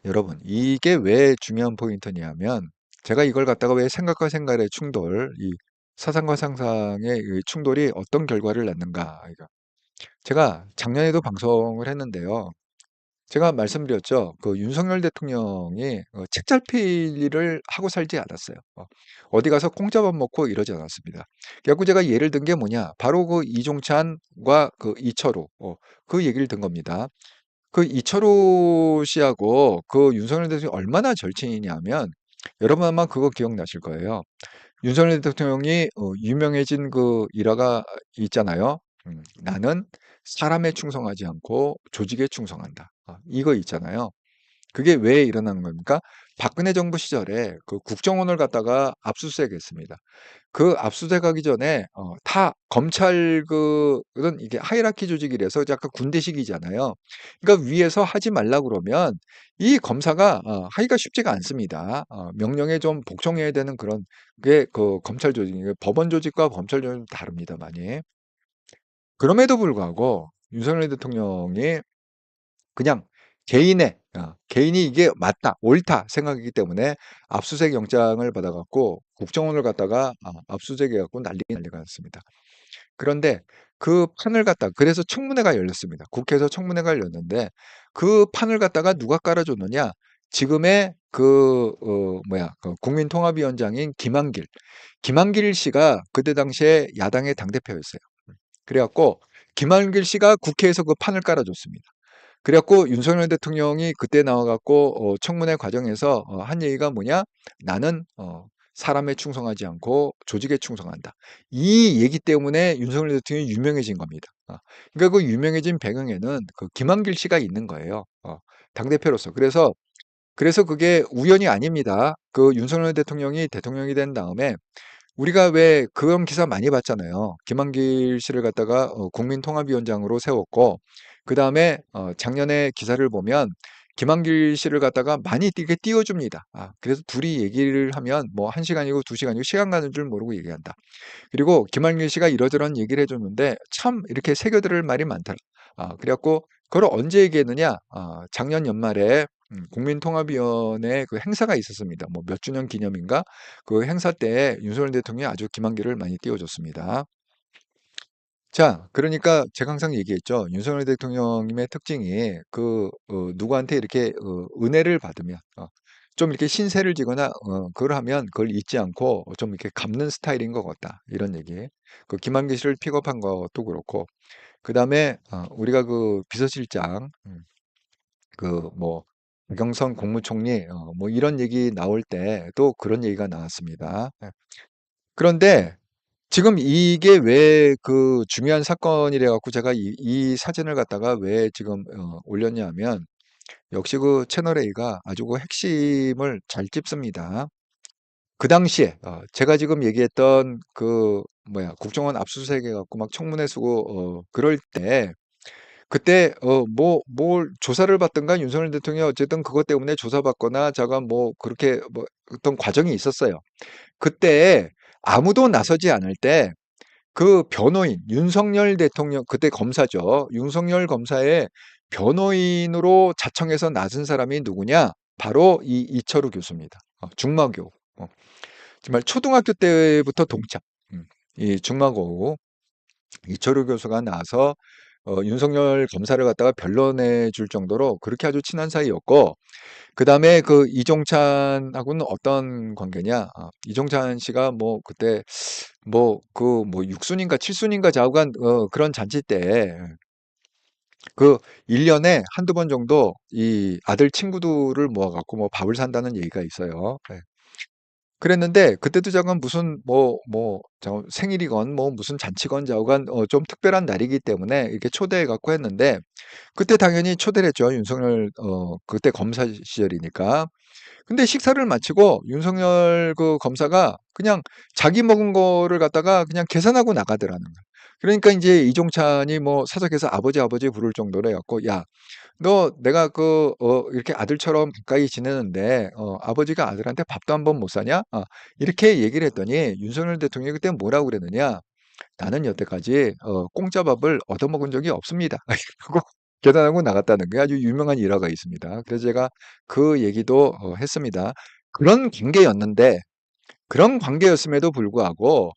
여러분, 이게 왜 중요한 포인트냐면, 제가 이걸 갖다가 왜 생각과 생각의 충돌, 이 사상과 상상의 이 충돌이 어떤 결과를 낳는가. 제가 작년에도 방송을 했는데요. 제가 말씀드렸죠. 그 윤석열 대통령이 책잘필 일을 하고 살지 않았어요. 어디 가서 공짜밥 먹고 이러지 않았습니다. 그래갖고 제가 예를 든 게 뭐냐. 바로 그 이종찬과 그 이철우, 그 얘기를 든 겁니다. 그 이철우 씨하고 그 윤석열 대통령이 얼마나 절친이냐면, 여러분 아마 그거 기억나실 거예요. 윤석열 대통령이 유명해진 그 일화가 있잖아요. 나는 사람에 충성하지 않고 조직에 충성한다. 이거 있잖아요. 그게 왜 일어나는 겁니까? 박근혜 정부 시절에 그 국정원을 갖다가 압수수색했습니다. 그 압수수색하기 전에 다 검찰 그는 이게 하이라키 조직이라서 약간 군대식이잖아요. 그러니까 위에서 하지 말라 그러면 이 검사가 하기가 쉽지가 않습니다. 명령에 좀 복종해야 되는 그런 게 그 검찰 조직, 법원 조직과 검찰 조직은 다릅니다, 많이. 그럼에도 불구하고 윤석열 대통령이 그냥 개인이 이게 맞다, 옳다 생각이기 때문에 압수수색 영장을 받아갖고 국정원을 갖다가 압수수색해갖고 난리가 났습니다. 그런데 그 판을 갖다가, 그래서 청문회가 열렸습니다. 국회에서 청문회가 열렸는데 그 판을 갖다가 누가 깔아줬느냐? 지금의 그 국민통합위원장인 김한길 씨가 그때 당시에 야당의 당대표였어요. 그래갖고 김한길 씨가 국회에서 그 판을 깔아줬습니다. 그래갖고 윤석열 대통령이 그때 나와갖고 청문회 과정에서 한 얘기가 뭐냐? 나는 사람에 충성하지 않고 조직에 충성한다. 이 얘기 때문에 윤석열 대통령이 유명해진 겁니다. 그러니까 그 유명해진 배경에는 그 김한길 씨가 있는 거예요. 당대표로서. 그래서 그게 우연이 아닙니다. 그 윤석열 대통령이 대통령이 된 다음에 우리가 왜 그런 기사 많이 봤잖아요. 김한길 씨를 갖다가 국민통합위원장으로 세웠고, 그 다음에 작년에 기사를 보면 김한길 씨를 갖다가 많이 이렇게 띄워줍니다. 그래서 둘이 얘기를 하면 뭐 1시간이고 2시간이고 시간 가는 줄 모르고 얘기한다. 그리고 김한길 씨가 이러저런 얘기를 해줬는데 참 이렇게 새겨들을 말이 많더라. 그래갖고 그걸 언제 얘기했느냐? 작년 연말에 국민통합위원회 그 행사가 있었습니다. 뭐 몇 주년 기념인가? 그 행사 때 윤석열 대통령이 아주 김한길을 많이 띄워줬습니다. 자, 그러니까 제가 항상 얘기했죠. 윤석열 대통령님의 특징이 누구한테 이렇게 은혜를 받으면 좀 이렇게 신세를 지거나 그걸 하면 그걸 잊지 않고 좀 이렇게 갚는 스타일인 것 같다. 이런 얘기. 그 김한길 씨를 픽업한 것도 그렇고, 그 다음에 우리가 그 비서실장 뭐 박영선 국무총리 뭐 이런 얘기 나올 때도 그런 얘기가 나왔습니다. 그런데 지금 이게 왜 그 중요한 사건이래 갖고 제가 이 사진을 갖다가 왜 지금 올렸냐면, 역시 그 채널A가 아주 그 핵심을 잘 찝습니다. 그 당시에 제가 지금 얘기했던 국정원 압수수색 해갖고 막 청문회 쓰고 그럴 때, 그때 뭘 조사를 받든가 윤석열 대통령이 어쨌든 그것 때문에 조사받거나 제가 뭐 그렇게 뭐 어떤 과정이 있었어요. 그때 아무도 나서지 않을 때 그 변호인 윤석열 대통령, 그때 검사죠. 윤석열 검사의 변호인으로 자청해서 나선 사람이 누구냐? 바로 이 이철우 교수입니다. 중마고. 정말 초등학교 때부터 동창. 이 중마고 이철우 교수가 나와서 윤석열 검사를 갖다가 변론해 줄 정도로 그렇게 아주 친한 사이였고, 그 다음에 그 이종찬하고는 어떤 관계냐? 이종찬 씨가 뭐 그때 뭐 육순인가 칠순인가 좌우간 그런 잔치 때 그 1년에 한두 번 정도 이 아들 친구들을 모아갖고 뭐 밥을 산다는 얘기가 있어요. 네. 그랬는데 그때도 잠깐 무슨 생일이건 뭐 무슨 잔치건 좌우간 좀 특별한 날이기 때문에 이렇게 초대해 갖고 했는데, 그때 당연히 초대를 했죠. 윤석열 그때 검사 시절이니까. 근데 식사를 마치고 윤석열 그 검사가 그냥 자기 먹은 거를 갖다가 그냥 계산하고 나가더라는 거야. 그러니까 이제 이종찬이 뭐 사석에서 아버지 부를 정도로 해갖고, 야, 너 내가 이렇게 아들처럼 가까이 지내는데 아버지가 아들한테 밥도 한 번 못 사냐? 이렇게 얘기를 했더니 윤석열 대통령이 그때 뭐라고 그랬느냐? 나는 여태까지 공짜 밥을 얻어먹은 적이 없습니다. 하고 계단하고 나갔다는 게 아주 유명한 일화가 있습니다. 그래서 제가 그 얘기도 했습니다. 그런 관계였는데 그런 관계였음에도 불구하고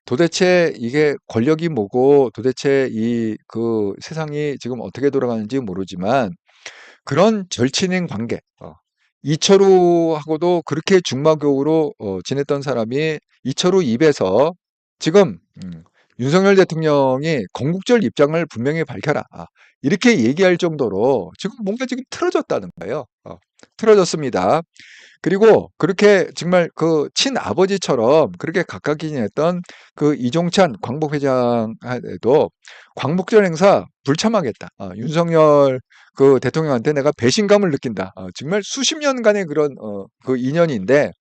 도대체 이게 권력이 뭐고 도대체 이 그 세상이 지금 어떻게 돌아가는지 모르지만 그런 절친인 관계, 이철우하고도 그렇게 중마교우로 지냈던 사람이 이철우 입에서 지금 윤석열 대통령이 건국절 입장을 분명히 밝혀라. 이렇게 얘기할 정도로 지금 뭔가 지금 틀어졌다는 거예요. 틀어졌습니다. 그리고 그렇게 정말 그 친아버지처럼 그렇게 가깝게 지냈던 그 이종찬 광복회장에도 광복절 행사 불참하겠다. 윤석열 그 대통령한테 내가 배신감을 느낀다. 정말 수십 년간의 그런 그 인연인데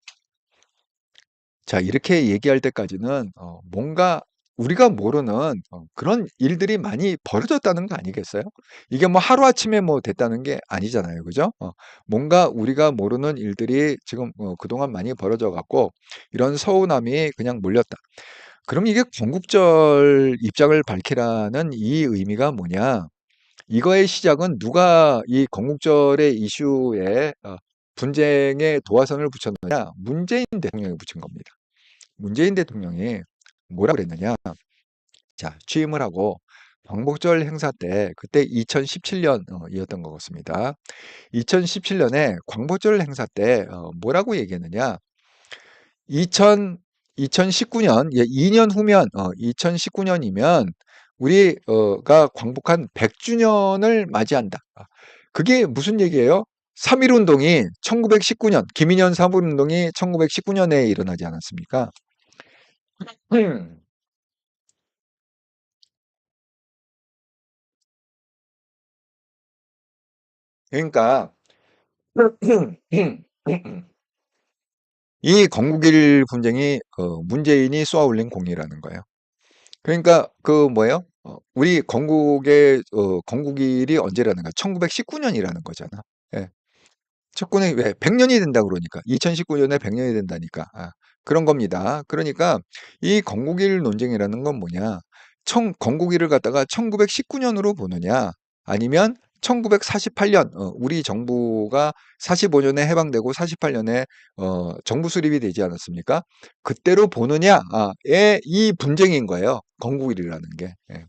자, 이렇게 얘기할 때까지는 뭔가 우리가 모르는 그런 일들이 많이 벌어졌다는 거 아니겠어요? 이게 뭐 하루아침에 뭐 됐다는 게 아니잖아요. 그죠? 뭔가 우리가 모르는 일들이 지금 그동안 많이 벌어져 갖고 이런 서운함이 그냥 몰렸다. 그럼 이게 건국절 입장을 밝히라는 이 의미가 뭐냐? 이거의 시작은 누가 이 건국절의 이슈에 분쟁에 도화선을 붙였느냐? 문재인 대통령이 붙인 겁니다. 문재인 대통령이 뭐라고 그랬느냐? 자, 취임을 하고 광복절 행사 때 그때 2017년이었던 것 같습니다. 2017년에 광복절 행사 때 뭐라고 얘기했느냐? 2019년, 2년 후면 2019년이면 우리가 광복한 100주년을 맞이한다. 그게 무슨 얘기예요? 3.1운동이 1919년, 김인현 3.1운동이 1919년에 일어나지 않았습니까? 그러니까 이 건국일 분쟁이 문재인이 쏘아올린 공이라는 거예요. 그러니까 그 뭐예요? 우리 건국의 건국일이 언제라는 거야? 1919년이라는 거잖아. 예. 척군이 왜 100년이 된다 그러니까 2019년에 100년이 된다니까 그런 겁니다. 그러니까 이 건국일 논쟁이라는 건 뭐냐? 건국일을 갖다가 1919년으로 보느냐? 아니면 1948년 우리 정부가 45년에 해방되고 48년에 정부 수립이 되지 않았습니까? 그때로 보느냐의 이 분쟁인 거예요. 건국일이라는 게. 예.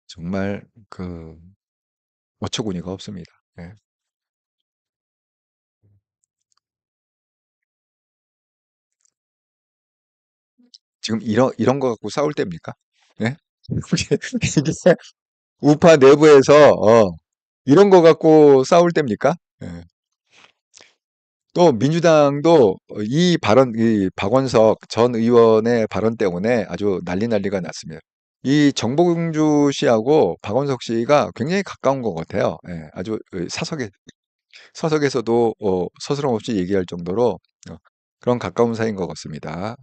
정말 그 어처구니가 없습니다. 예. 지금 이런 거 갖고 싸울 때입니까? 예? 이게 우파 내부에서 이런 거 갖고 싸울 때입니까? 예. 또 민주당도 이 발언, 이 박원석 전 의원의 발언 때문에 아주 난리가 났습니다. 이 정봉주 씨하고 박원석 씨가 굉장히 가까운 것 같아요. 예, 아주 서석에서도 서스럼 없이 얘기할 정도로 그런 가까운 사이인 것 같습니다.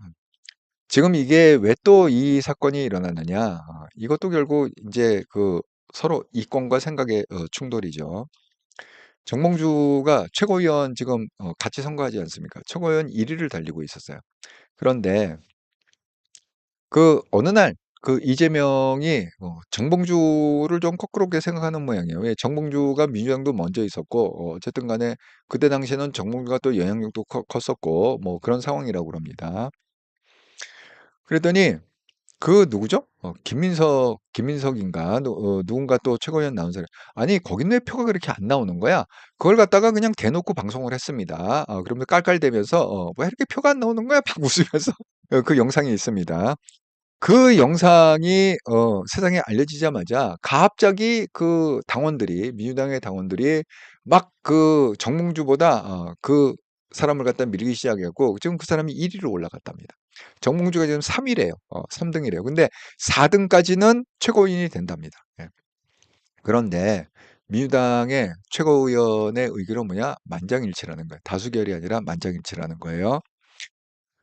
지금 이게 왜 또 이 사건이 일어났느냐? 이것도 결국 이제 그 서로 이권과 생각의 충돌이죠. 정몽주가 최고위원 지금 같이 선거하지 않습니까? 최고위원 1위를 달리고 있었어요. 그런데 그 어느 날 그 이재명이 정봉주를 좀 거꾸로게 생각하는 모양이에요. 왜 정봉주가 민주당도 먼저 있었고 어쨌든 간에 그때 당시에는 정봉주가 또 영향력도 컸었고 뭐 그런 상황이라고 그럽니다. 그랬더니 그 누구죠? 김민석인가 누군가 또 최고위원 나온 사람. 아니 거긴 왜 표가 그렇게 안 나오는 거야? 그걸 갖다가 그냥 대놓고 방송을 했습니다. 그러면 깔깔대면서 왜 이렇게 표가 안 나오는 거야? 막 웃으면서 그 영상이 있습니다. 그 영상이 세상에 알려지자마자 갑자기 그 당원들이 민주당의 당원들이 막 그 정몽주보다 그 사람을 갖다 밀기 시작했고 지금 그 사람이 1위로 올라갔답니다. 정몽주가 지금 3위래요. 3등이래요. 근데 4등까지는 최고위원이 된답니다. 예. 그런데 민주당의 최고위원의 의견은 뭐냐? 만장일치라는 거예요. 다수결이 아니라 만장일치라는 거예요.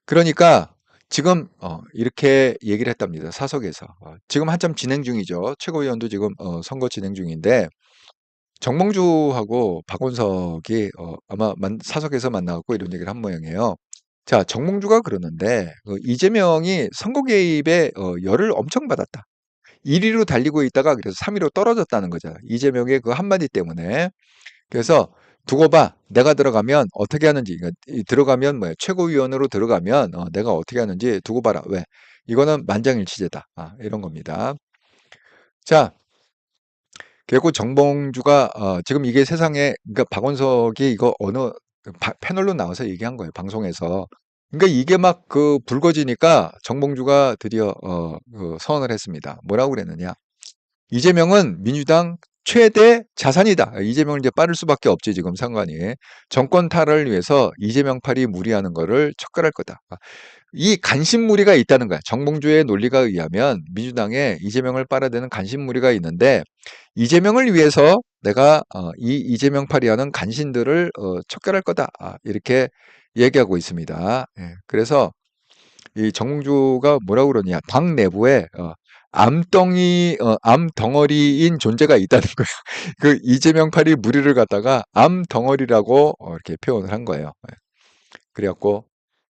그러니까 지금 이렇게 얘기를 했답니다. 사석에서. 지금 한참 진행 중이죠. 최고위원도 지금 선거 진행 중인데 정몽주하고 박원석이 아마 사석에서 만나갖고 이런 얘기를 한 모양이에요. 자, 정몽주가 그러는데 이재명이 선거 개입에 열을 엄청 받았다. 1위로 달리고 있다가 그래서 3위로 떨어졌다는 거잖아. 이재명의 그 한마디 때문에. 그래서 두고 봐. 내가 들어가면 어떻게 하는지. 그러니까 들어가면 뭐야? 최고위원으로 들어가면 내가 어떻게 하는지 두고 봐라. 왜? 이거는 만장일치제다. 이런 겁니다. 자, 결국 정봉주가 지금 이게 세상에 그러니까 박원석이 이거 어느 패널로 나와서 얘기한 거예요. 방송에서. 그러니까 이게 막 그 불거지니까 정봉주가 드디어 그 서언을 했습니다. 뭐라고 그랬느냐? 이재명은 민주당 최대 자산이다. 이재명을 이제 빠를 수밖에 없지 지금 상관이. 정권 탈환을 위해서 이재명팔이 무리하는 거를 척결할 거다. 이 간신무리가 있다는 거야. 정봉주의 논리가 의하면 민주당에 이재명을 빨아대는 간신무리가 있는데 이재명을 위해서 내가 이 이재명팔이 하는 간신들을 척결할 거다. 이렇게 얘기하고 있습니다. 예, 그래서 이 정봉주가 뭐라고 그러냐. 당 내부에 암덩어리인 존재가 있다는 거예요. 그 이재명팔이 무리를 갖다가 암덩어리라고 이렇게 표현을 한 거예요. 예. 그래갖고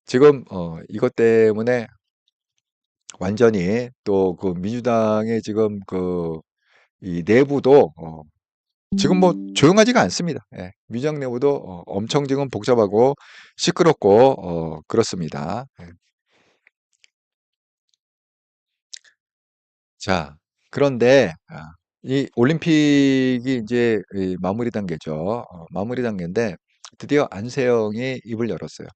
지금 이것 때문에 완전히 또 그 민주당의 지금 그 이 내부도 지금 뭐 조용하지가 않습니다. 예. 민주당 내부도 엄청 지금 복잡하고 시끄럽고 그렇습니다. 예. 자, 그런데 이 올림픽이 이제 이 마무리 단계죠. 마무리 단계인데 드디어 안세영이 입을 열었어요.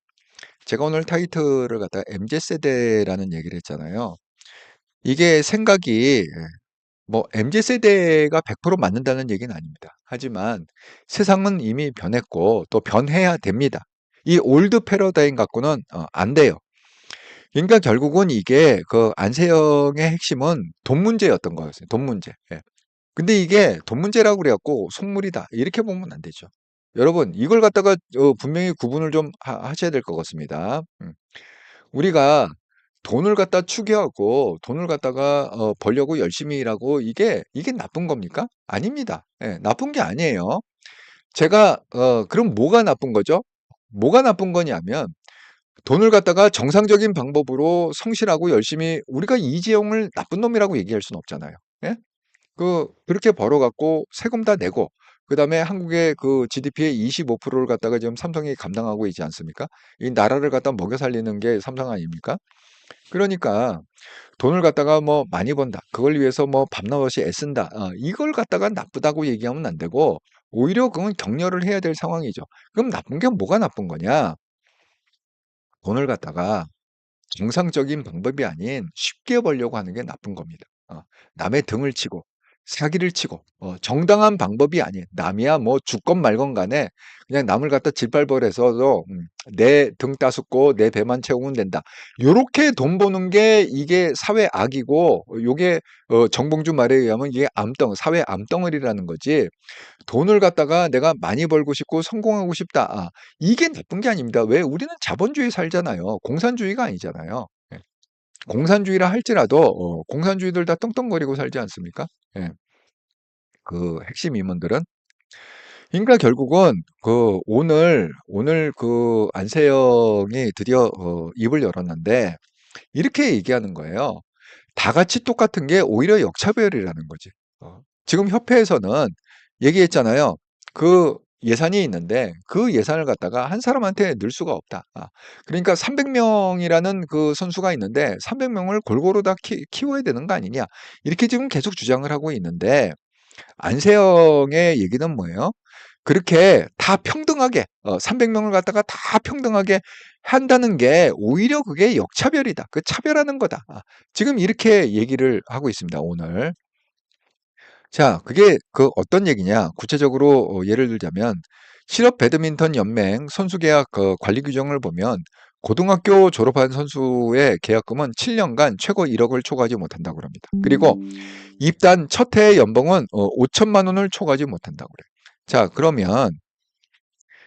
제가 오늘 타이틀을 갖다가 MZ세대라는 얘기를 했잖아요. 이게 생각이 뭐 MZ세대가 100% 맞는다는 얘기는 아닙니다. 하지만 세상은 이미 변했고 또 변해야 됩니다. 이 올드 패러다임 갖고는 안 돼요. 그러니까 결국은 이게 그 안세영의 핵심은 돈 문제였던 거였어요. 돈 문제. 예. 근데 이게 돈 문제라고 그래갖고 속물이다. 이렇게 보면 안 되죠. 여러분, 이걸 갖다가 분명히 구분을 좀 하셔야 될 것 같습니다. 우리가 돈을 갖다 추구하고 돈을 갖다가 벌려고 열심히 일하고 이게 나쁜 겁니까? 아닙니다. 예, 나쁜 게 아니에요. 제가 그럼 뭐가 나쁜 거죠? 뭐가 나쁜 거냐면 돈을 갖다가 정상적인 방법으로 성실하고 열심히 우리가 이재용을 나쁜 놈이라고 얘기할 수는 없잖아요. 예? 그렇게 벌어갖고 세금 다 내고 그다음에 한국의 그 GDP의 25%를 갖다가 지금 삼성이 감당하고 있지 않습니까? 이 나라를 갖다 먹여 살리는 게 삼성 아닙니까? 그러니까 돈을 갖다가 뭐 많이 번다. 그걸 위해서 뭐 밤낮없이 애쓴다. 이걸 갖다가 나쁘다고 얘기하면 안 되고 오히려 그건 격려를 해야 될 상황이죠. 그럼 나쁜 게 뭐가 나쁜 거냐? 돈을 갖다가 정상적인 방법이 아닌 쉽게 벌려고 하는 게 나쁜 겁니다. 남의 등을 치고 사기를 치고 정당한 방법이 아닌 남이야 뭐 죽건 말건 간에 그냥 남을 갖다 질발벌해서도 내 등 따숩고 내 배만 채우면 된다. 요렇게 돈 버는 게 이게 사회 악이고 요게 정봉주 말에 의하면 이게 사회 암덩어리라는 거지. 돈을 갖다가 내가 많이 벌고 싶고 성공하고 싶다. 이게 나쁜 게 아닙니다. 왜? 우리는 자본주의 살잖아요. 공산주의가 아니잖아요. 예. 공산주의라 할지라도 공산주의들 다 떵떵거리고 살지 않습니까? 예. 그 핵심 임원들은 그러니까 결국은 그 오늘 그 안세영이 드디어 입을 열었는데 이렇게 얘기하는 거예요. 다 같이 똑같은 게 오히려 역차별이라는 거지. 지금 협회에서는 얘기했잖아요. 그 예산이 있는데 그 예산을 갖다가 한 사람한테 넣을 수가 없다. 그러니까 300명이라는 그 선수가 있는데 300명을 골고루 다 키워야 되는 거 아니냐. 이렇게 지금 계속 주장을 하고 있는데 안세영의 얘기는 뭐예요? 그렇게 다 평등하게 300명을 갖다가 다 평등하게 한다는 게 오히려 그게 역차별이다. 그 차별하는 거다. 지금 이렇게 얘기를 하고 있습니다. 오늘. 자, 그게 그 어떤 얘기냐? 구체적으로 예를 들자면 실업 배드민턴 연맹 선수 계약 관리 규정을 보면 고등학교 졸업한 선수의 계약금은 7년간 최고 1억을 초과하지 못한다고 합니다. 그리고 입단 첫 해의 연봉은 5천만 원을 초과하지 못한다고 그래요. 자, 그러면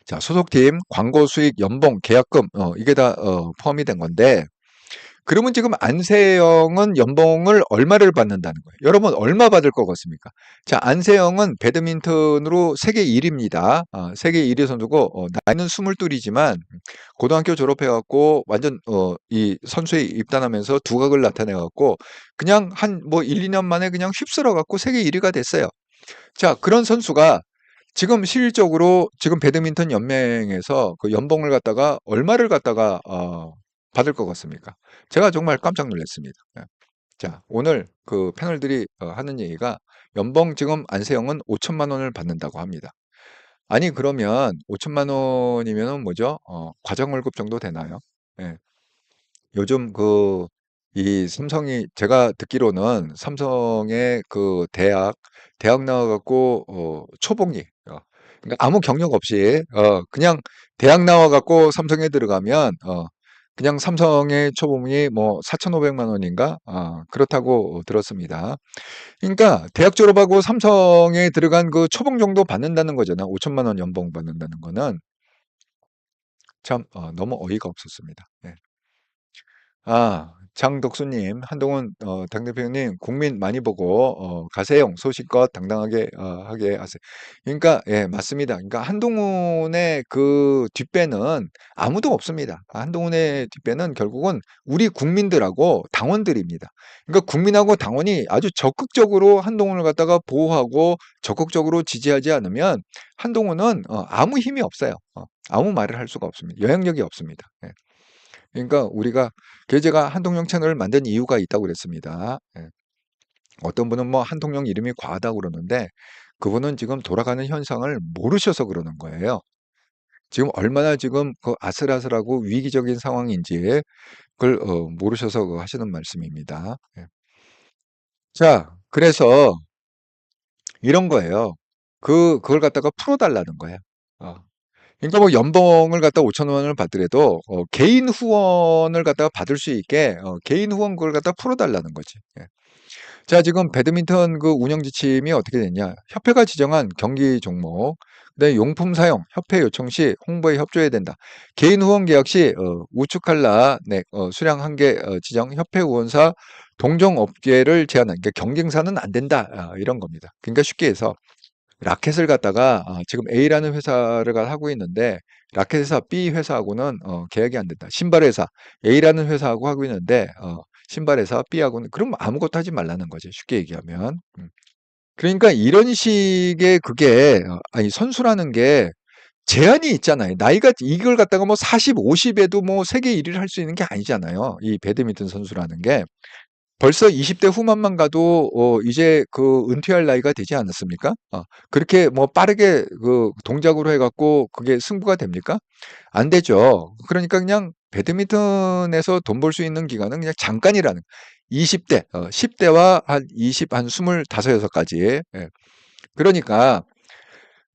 자, 소속팀 광고 수익 연봉 계약금 이게 다 포함이 된 건데 그러면 지금 안세영은 연봉을 얼마를 받는다는 거예요? 여러분 얼마 받을 것 같습니까? 자, 안세영은 배드민턴으로 세계 1위입니다. 세계 1위 선수고 나이는 22이지만 고등학교 졸업해갖고 완전 이 선수에 입단하면서 두각을 나타내갖고 그냥 한 뭐 1, 2년 만에 그냥 휩쓸어갖고 세계 1위가 됐어요. 자, 그런 선수가 지금 실질적으로 지금 배드민턴 연맹에서 그 연봉을 갖다가 얼마를 갖다가 받을 것 같습니까? 제가 정말 깜짝 놀랐습니다. 예. 자, 오늘 그 패널들이 하는 얘기가 연봉 지금 안세영은 5천만 원을 받는다고 합니다. 아니 그러면 5천만 원이면은 뭐죠? 과장 월급 정도 되나요? 예. 요즘 그 이 삼성이 제가 듣기로는 삼성의 그 대학 나와갖고 초봉이 그러니까 아무 경력 없이 그냥 대학 나와갖고 삼성에 들어가면 그냥 삼성의 초봉이 뭐 4,500만 원인가 그렇다고 들었습니다. 그러니까 대학 졸업하고 삼성에 들어간 그 초봉 정도 받는다는 거잖아. 5천만 원 연봉 받는다는 거는 참 너무 어이가 없었습니다. 예. 장덕수님, 한동훈 당대표님, 국민 많이 보고 가세요. 소신껏 당당하게 하게 하세요. 그러니까 예, 맞습니다. 그러니까 한동훈의 그 뒷배는 아무도 없습니다. 한동훈의 뒷배는 결국은 우리 국민들하고 당원들입니다. 그러니까 국민하고 당원이 아주 적극적으로 한동훈을 갖다가 보호하고 적극적으로 지지하지 않으면 한동훈은 아무 힘이 없어요. 아무 말을 할 수가 없습니다. 영향력이 없습니다. 예. 그러니까 우리가 제가 한동영 채널을 만든 이유가 있다고 그랬습니다. 예. 어떤 분은 뭐 한동영 이름이 과하다고 그러는데 그분은 지금 돌아가는 현상을 모르셔서 그러는 거예요. 지금 얼마나 지금 그 아슬아슬하고 위기적인 상황인지 그걸 모르셔서 하시는 말씀입니다. 예. 자, 그래서 이런 거예요. 그걸 갖다가 풀어달라는 거예요. 그러니까 뭐 연봉을 갖다 5천 원을 받더라도 개인 후원을 갖다가 받을 수 있게 개인 후원 그걸 갖다 풀어달라는 거지. 예. 자, 지금 배드민턴 그 운영 지침이 어떻게 됐냐? 협회가 지정한 경기 종목, 그다음에 용품 사용, 협회 요청 시 홍보에 협조해야 된다. 개인 후원 계약 시 우측 칼라 수량 한개 지정, 협회 후원사 동종 업계를 제한한, 그러니까 경쟁사는 안 된다 이런 겁니다. 그러니까 쉽게 해서 라켓을 갖다가 지금 A라는 회사를 하고 있는데 라켓 회사 B 회사하고는 계약이 안 된다. 신발 회사 A라는 회사하고 하고 있는데 신발 회사 B하고는 그럼 아무것도 하지 말라는 거죠. 쉽게 얘기하면. 그러니까 이런 식의 그게 아니 선수라는 게 제한이 있잖아요. 나이가 이걸 갖다가 뭐 40, 50에도 뭐 세계 1위를 할 수 있는 게 아니잖아요. 이 배드민턴 선수라는 게. 벌써 20대 후반만 가도 이제 그 은퇴할 나이가 되지 않았습니까? 그렇게 뭐 빠르게 그 동작으로 해갖고 그게 승부가 됩니까? 안 되죠. 그러니까 그냥 배드민턴에서 돈 벌 수 있는 기간은 그냥 잠깐이라는 20대, 10대와 한 20, 한 25, 6까지. 예. 그러니까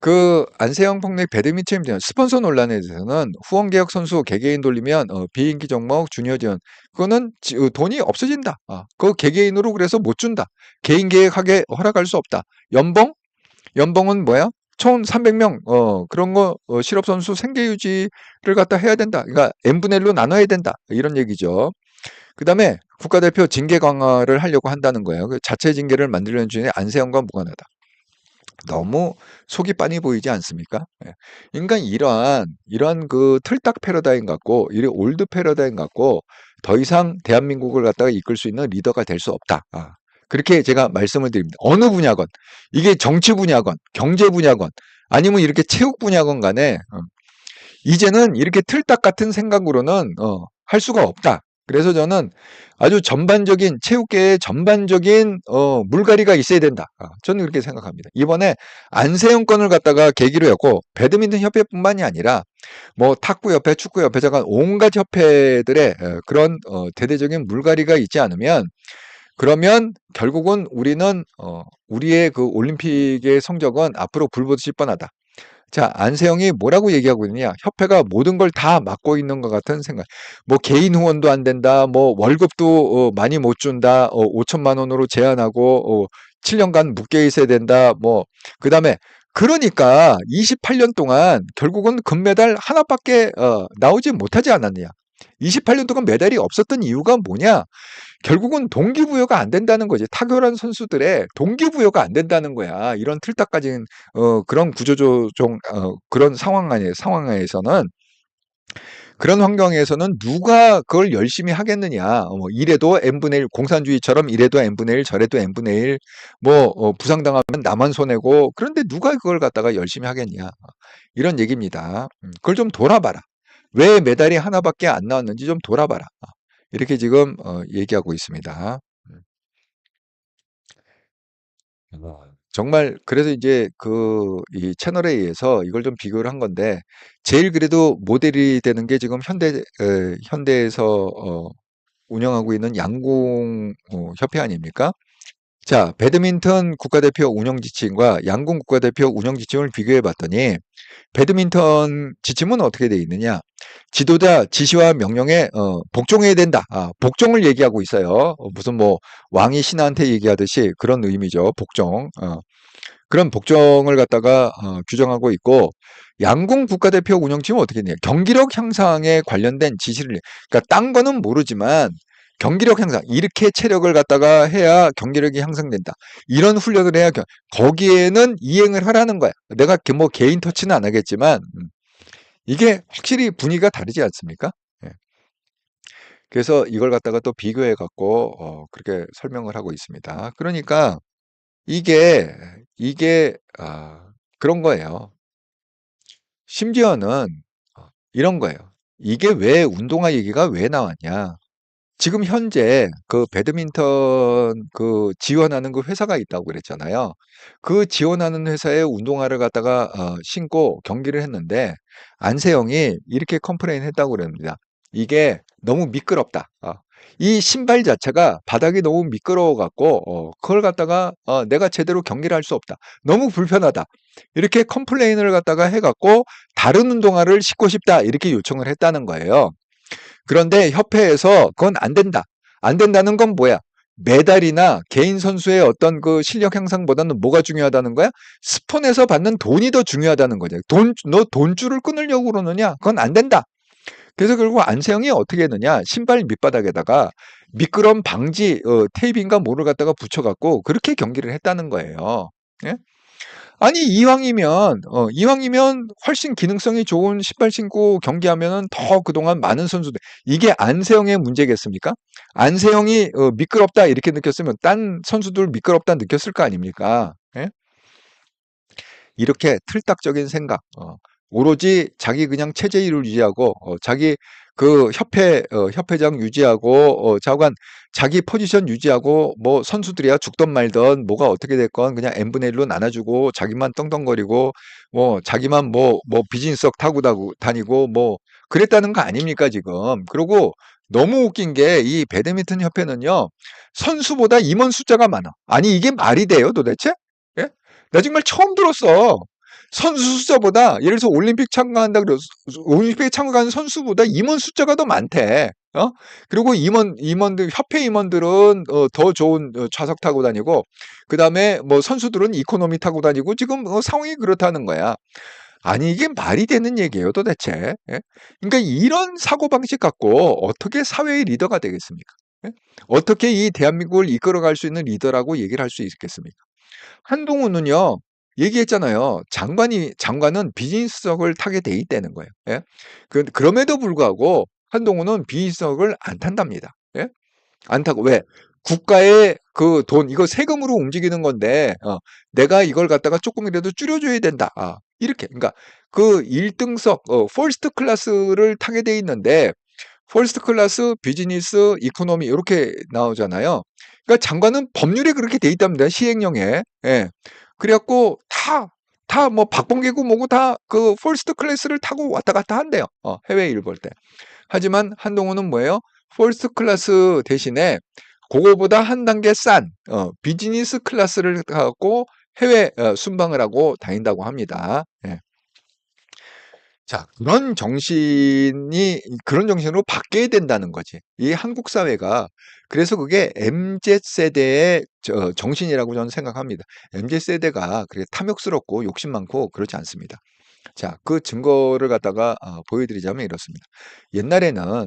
그 안세영 폭력 배드민턴 스폰서 논란에 대해서는 후원 계약 선수 개개인 돌리면 비인기 종목 주니어 지원 그거는 돈이 없어진다. 그 개개인으로 그래서 못 준다. 개인 계획하게 허락할 수 없다. 연봉은 뭐야? 총 300명 그런 거 실업 선수 생계 유지를 갖다 해야 된다. 그러니까 n분의 1로 나눠야 된다. 이런 얘기죠. 그다음에 국가대표 징계 강화를 하려고 한다는 거예요. 그 자체 징계를 만들려는 중에 안세영과 무관하다. 너무 속이 빤히 보이지 않습니까? 예. 그러니까 이러한 그 틀딱 패러다임 갖고, 이 올드 패러다임 갖고 더 이상 대한민국을 갖다가 이끌 수 있는 리더가 될 수 없다. 그렇게 제가 말씀을 드립니다. 어느 분야건, 이게 정치 분야건, 경제 분야건, 아니면 이렇게 체육 분야건 간에 이제는 이렇게 틀딱 같은 생각으로는 할 수가 없다. 그래서 저는 아주 전반적인 체육계의 전반적인 물갈이가 있어야 된다. 저는 그렇게 생각합니다. 이번에 안세영 건을 갖다가 계기로 했고 배드민턴 협회뿐만이 아니라 뭐 탁구협회, 축구협회, 잠깐 온갖 협회들의 그런 대대적인 물갈이가 있지 않으면 그러면 결국은 우리는 우리의 그 올림픽의 성적은 앞으로 불보듯이 뻔하다. 자, 안세영이 뭐라고 얘기하고 있느냐? 협회가 모든 걸 다 막고 있는 것 같은 생각. 뭐 개인 후원도 안 된다. 뭐 월급도 많이 못 준다. 5천만 원으로 제한하고 7년간 묶여 있어야 된다. 뭐 그다음에 그러니까 28년 동안 결국은 금메달 하나밖에 나오지 못하지 않았느냐? 28년 동안 메달이 없었던 이유가 뭐냐? 결국은 동기부여가 안 된다는 거지. 탁월한 선수들의 동기부여가 안 된다는 거야. 이런 틀딱까지 그런 구조조정 그런 상황에서는 그런 환경에서는 누가 그걸 열심히 하겠느냐. 이래도 n분의 1, 공산주의처럼 이래도 n분의 1, 저래도 n분의 1, 부상당하면 나만 손해고, 그런데 누가 그걸 갖다가 열심히 하겠냐. 이런 얘기입니다. 그걸 좀 돌아봐라. 왜 메달이 하나밖에 안 나왔는지 좀 돌아봐라. 이렇게 지금 얘기하고 있습니다. 정말 그래서 이제 이 채널에 의해서 이걸 좀 비교를 한 건데, 제일 그래도 모델이 되는 게 지금 현대에서 운영하고 있는 양궁 협회 아닙니까? 자, 배드민턴 국가대표 운영 지침과 양궁 국가대표 운영 지침을 비교해 봤더니, 배드민턴 지침은 어떻게 되어 있느냐? 지도자 지시와 명령에 복종해야 된다. 복종을 얘기하고 있어요. 무슨 왕이 신하한테 얘기하듯이 그런 의미죠. 복종. 그런 복종을 갖다가 규정하고 있고, 양궁 국가대표 운영팀은 어떻게 되냐? 경기력 향상에 관련된 지시를, 그러니까 딴 거는 모르지만 경기력 향상, 이렇게 체력을 갖다가 해야 경기력이 향상된다. 이런 훈련을 해야 거기에는 이행을 하라는 거야. 내가 개인 터치는 안 하겠지만 이게 확실히 분위기가 다르지 않습니까? 예. 그래서 이걸 갖다가 또 비교해 갖고 그렇게 설명을 하고 있습니다. 그러니까 이게 그런 거예요. 심지어는 이런 거예요. 이게 왜 운동화 얘기가 왜 나왔냐? 지금 현재 그 배드민턴 지원하는 그 회사가 있다고 그랬잖아요. 그 지원하는 회사의 운동화를 갖다가 신고 경기를 했는데, 안세영이 이렇게 컴플레인 했다고 그럽니다. 이게 너무 미끄럽다. 이 신발 자체가 바닥이 너무 미끄러워 갖고 그걸 갖다가 내가 제대로 경기를 할 수 없다. 너무 불편하다. 이렇게 컴플레인을 갖다가 해 갖고 다른 운동화를 신고 싶다. 이렇게 요청을 했다는 거예요. 그런데 협회에서 그건 안 된다. 안 된다는 건 뭐야? 메달이나 개인 선수의 어떤 그 실력 향상보다는 뭐가 중요하다는 거야? 스폰에서 받는 돈이 더 중요하다는 거죠. 너 돈줄을 끊으려고 그러느냐? 그건 안 된다. 그래서 결국 안세영이 어떻게 했느냐? 신발 밑바닥에다가 미끄럼 방지 테이프인가 뭐를 갖다가 붙여갖고 그렇게 경기를 했다는 거예요. 예? 아니 이왕이면 훨씬 기능성이 좋은 신발 신고 경기하면은 더 그동안 많은 선수들, 이게 안세영의 문제겠습니까? 안세영이 미끄럽다 이렇게 느꼈으면 딴 선수들 미끄럽다 느꼈을 거 아닙니까? 예? 이렇게 틀딱적인 생각, 오로지 자기 그냥 체제를 유지하고 자기 그 협회장 유지하고 좌우간 자기 포지션 유지하고 선수들이야 죽던 말던 뭐가 어떻게 됐건 그냥 n분의 1로 나눠주고 자기만 떵떵거리고 자기만 비즈니스석 타고 다니고 그랬다는 거 아닙니까 지금. 그리고 너무 웃긴 게 이 배드민턴 협회는요, 선수보다 임원 숫자가 많아. 아니 이게 말이 돼요 도대체? 예? 나 정말 처음 들었어. 선수 숫자보다, 예를 들어서 올림픽 참가한다 그래서 올림픽에 참가하는 선수보다 임원 숫자가 더 많대. 그리고 임원들, 협회 임원들은 더 좋은 좌석 타고 다니고, 그 다음에 선수들은 이코노미 타고 다니고, 지금 상황이 그렇다는 거야. 아니 이게 말이 되는 얘기예요 도대체. 예? 그러니까 이런 사고방식 갖고 어떻게 사회의 리더가 되겠습니까? 예? 어떻게 이 대한민국을 이끌어갈 수 있는 리더라고 얘기를 할 수 있겠습니까? 한동훈은요, 얘기했잖아요. 장관은 비즈니스석을 타게 돼 있다는 거예요. 예? 그럼에도 불구하고 한동훈은 비즈니스석을 안 탄답니다. 예? 안 타고. 왜? 국가의 그 돈, 이거 세금으로 움직이는 건데, 내가 이걸 갖다가 조금이라도 줄여줘야 된다. 이렇게. 그러니까 그 1등석, 퍼스트 클래스를 타게 돼 있는데, 퍼스트 클래스, 비즈니스, 이코노미, 이렇게 나오잖아요. 그러니까 장관은 법률에 그렇게 돼 있답니다. 시행령에. 예. 그래갖고 다 박범계고 뭐고 다 그 퍼스트 클래스를 타고 왔다 갔다 한대요. 해외 일 볼 때. 하지만 한동훈은 뭐예요? 퍼스트 클래스 대신에 그거보다 한 단계 싼 비즈니스 클래스를 갖고 해외 순방을 하고 다닌다고 합니다. 예. 자, 그런 정신으로 바뀌어야 된다는 거지. 이 한국 사회가. 그래서 그게 MZ세대의 정신이라고 저는 생각합니다. MZ세대가 그렇게 탐욕스럽고 욕심 많고 그렇지 않습니다. 자, 그 증거를 갖다가 보여드리자면 이렇습니다. 옛날에는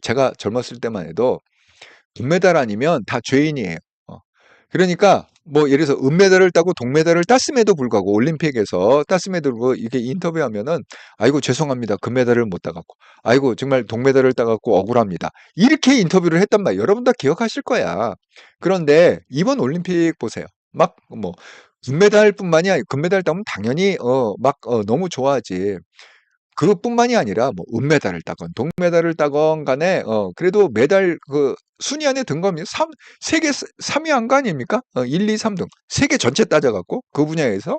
제가 젊었을 때만 해도 금메달 아니면 다 죄인이에요. 그러니까 뭐 예를 들어서 은메달을 따고 동메달을 땄음에도 불구하고 올림픽에서 땄음에도 불구하고 이게 인터뷰하면은 아이고 죄송합니다. 금메달을 못 따갖고 아이고 정말 동메달을 따갖고 억울합니다. 이렇게 인터뷰를 했단 말이에요. 여러분 다 기억하실 거야. 그런데 이번 올림픽 보세요. 막 뭐 금메달뿐만이 아니라 금메달 따면 당연히 너무 좋아하지. 그것뿐만이 아니라 뭐 은메달을 따건 동메달을 따건 간에 그래도 메달 그 순위 안에 든 겁니다. 세계 3위 한 거 아닙니까? 1, 2, 3등. 세계 전체 따져갖고 그 분야에서.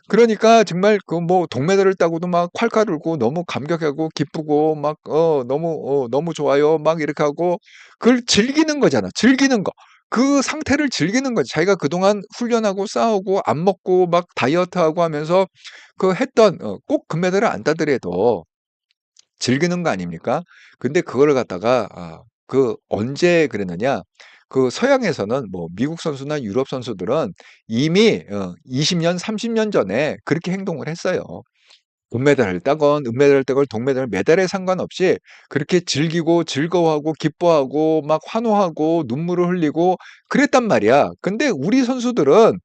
그러니까 정말 그 뭐 동메달을 따고도 막 콸콸 울고 너무 감격하고 기쁘고 막 너무 좋아요. 막 이렇게 하고 그걸 즐기는 거잖아. 즐기는 거. 그 상태를 즐기는 거지. 자기가 그동안 훈련하고 싸우고 안 먹고 막 다이어트하고 하면서 그 했던 꼭 금메달을 안 따더라도 즐기는 거 아닙니까? 근데 그거를 갖다가 그 언제 그랬느냐? 그 서양에서는 뭐 미국 선수나 유럽 선수들은 이미 20년, 30년 전에 그렇게 행동을 했어요. 금메달을 따건 은메달을 따건 동메달 메달에 상관없이 그렇게 즐기고 즐거워하고 기뻐하고 막 환호하고 눈물을 흘리고 그랬단 말이야. 근데 우리 선수들은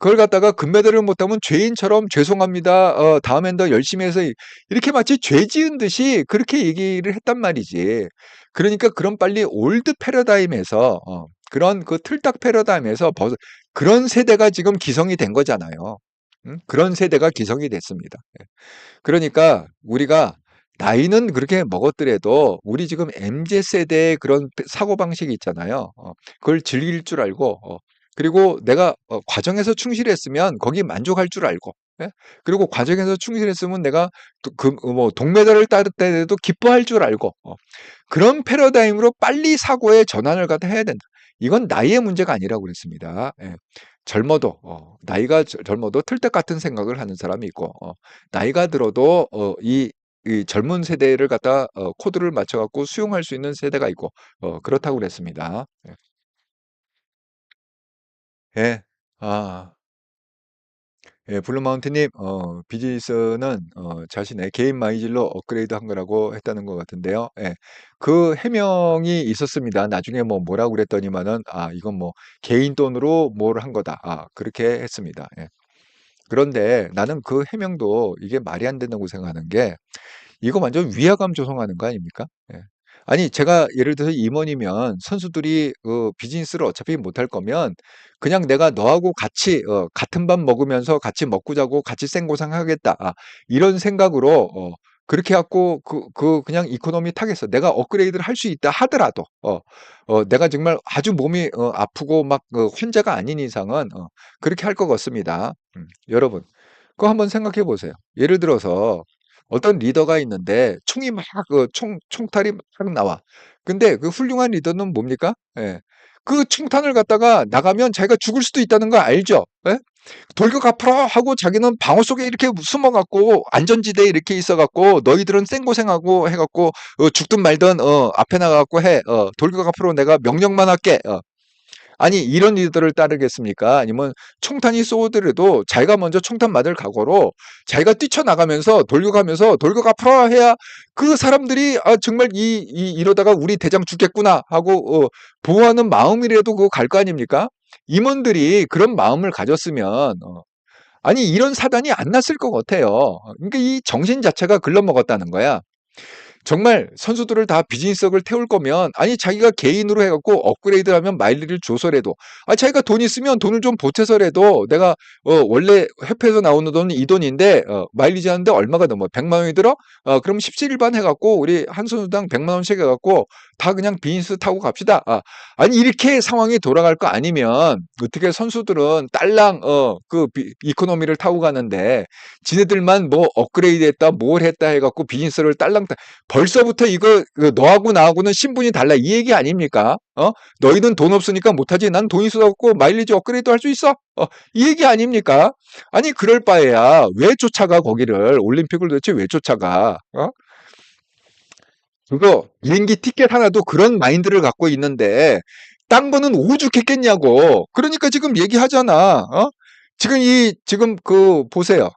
그걸 갖다가 금메달을 못 따면 죄인처럼 죄송합니다. 다음엔 더 열심히 해서 이렇게 마치 죄 지은 듯이 그렇게 얘기를 했단 말이지. 그러니까 그런 빨리 올드 패러다임에서 그런 그 틀딱 패러다임에서 그런 세대가 지금 기성이 된 거잖아요. 응? 그런 세대가 기성이 됐습니다. 예. 그러니까 우리가 나이는 그렇게 먹었더라도 우리 지금 MZ 세대의 그런 사고방식이 있잖아요. 그걸 즐길 줄 알고 그리고 내가 과정에서 충실했으면 거기 만족할 줄 알고 예? 그리고 과정에서 충실했으면 내가 뭐 동메달을 따을 때도 기뻐할 줄 알고 그런 패러다임으로 빨리 사고의 전환을 갖다 해야 된다. 이건 나이의 문제가 아니라고 그랬습니다. 예. 젊어도 나이가 젊어도 틀떡 같은 생각을 하는 사람이 있고 나이가 들어도 이 젊은 세대를 갖다 코드를 맞춰 갖고 수용할 수 있는 세대가 있고 그렇다고 그랬습니다. 예. 예. 아. 예, 블루마운틴님, 비즈니스는 자신의 개인 마이질로 업그레이드한 거라고 했다는 것 같은데요. 예, 그 해명이 있었습니다. 나중에 뭐 뭐라고 그랬더니만은 이건 뭐 개인 돈으로 뭘 한 거다. 그렇게 했습니다. 예. 그런데 나는 그 해명도 이게 말이 안 된다고 생각하는 게 이거 완전 위화감 조성하는 거 아닙니까? 예. 아니 제가 예를 들어서 임원이면 선수들이 비즈니스를 어차피 못할 거면 그냥 내가 너하고 같이 같은 밥 먹으면서 같이 먹고 자고 같이 생고생하겠다. 이런 생각으로 그렇게 갖고 그냥 이코노미 타겠어. 내가 업그레이드를 할 수 있다 하더라도 내가 정말 아주 몸이 아프고 막 환자가 아닌 이상은 그렇게 할 것 같습니다. 여러분 그거 한번 생각해 보세요. 예를 들어서 어떤 리더가 있는데 총이 막 총탈이 막 나와. 근데 그 훌륭한 리더는 뭡니까? 예. 그 총탄을 갖다가 나가면 자기가 죽을 수도 있다는 거 알죠? 예? 돌격 앞으로 하고 자기는 방어 속에 이렇게 숨어 갖고 안전지대에 이렇게 있어 갖고 너희들은 생고생하고 해 갖고 죽든 말든 앞에 나가 갖고 해. 돌격 앞으로 내가 명령만 할게. 아니 이런 리더를 따르겠습니까? 아니면 총탄이 쏘더라도 자기가 먼저 총탄 맞을 각오로 자기가 뛰쳐나가면서 돌격하면서 돌격 앞으로 해야 그 사람들이 정말 이러다가 우리 대장 죽겠구나 하고 보호하는 마음이라도 그거 갈 거 아닙니까? 임원들이 그런 마음을 가졌으면 아니 이런 사단이 안 났을 것 같아요. 그러니까 이 정신 자체가 글러먹었다는 거야. 정말 선수들을 다 비즈니스석을 태울 거면 아니 자기가 개인으로 해갖고 업그레이드하면 마일리지를 줘서라도 자기가 돈 있으면 돈을 좀 보태서라도 내가 원래 협회에서 나오는 돈은 이 돈인데 마일리지 하는데 얼마가 넘어 100만 원이 들어? 그럼 17일반 해갖고 우리 한 선수당 100만 원씩 해갖고 다 그냥 비즈니스 타고 갑시다. 아니 이렇게 상황이 돌아갈 거 아니면 어떻게 선수들은 딸랑 이코노미를 타고 가는데 지네들만 뭐 업그레이드 했다 뭘 했다 해갖고 비즈니스를 딸랑 벌써부터 이거 너하고 나하고는 신분이 달라 이 얘기 아닙니까? 너희는 돈 없으니까 못하지 난 돈 있어갖고 마일리지 업그레이드 할 수 있어? 이 얘기 아닙니까? 아니 그럴 바에야 왜 쫓아가 거기를 올림픽을 도대체 왜 쫓아가? 그거 비행기 티켓 하나도 그런 마인드를 갖고 있는데 딴 거는 오죽했겠냐고. 그러니까 지금 얘기하잖아. 지금 보세요.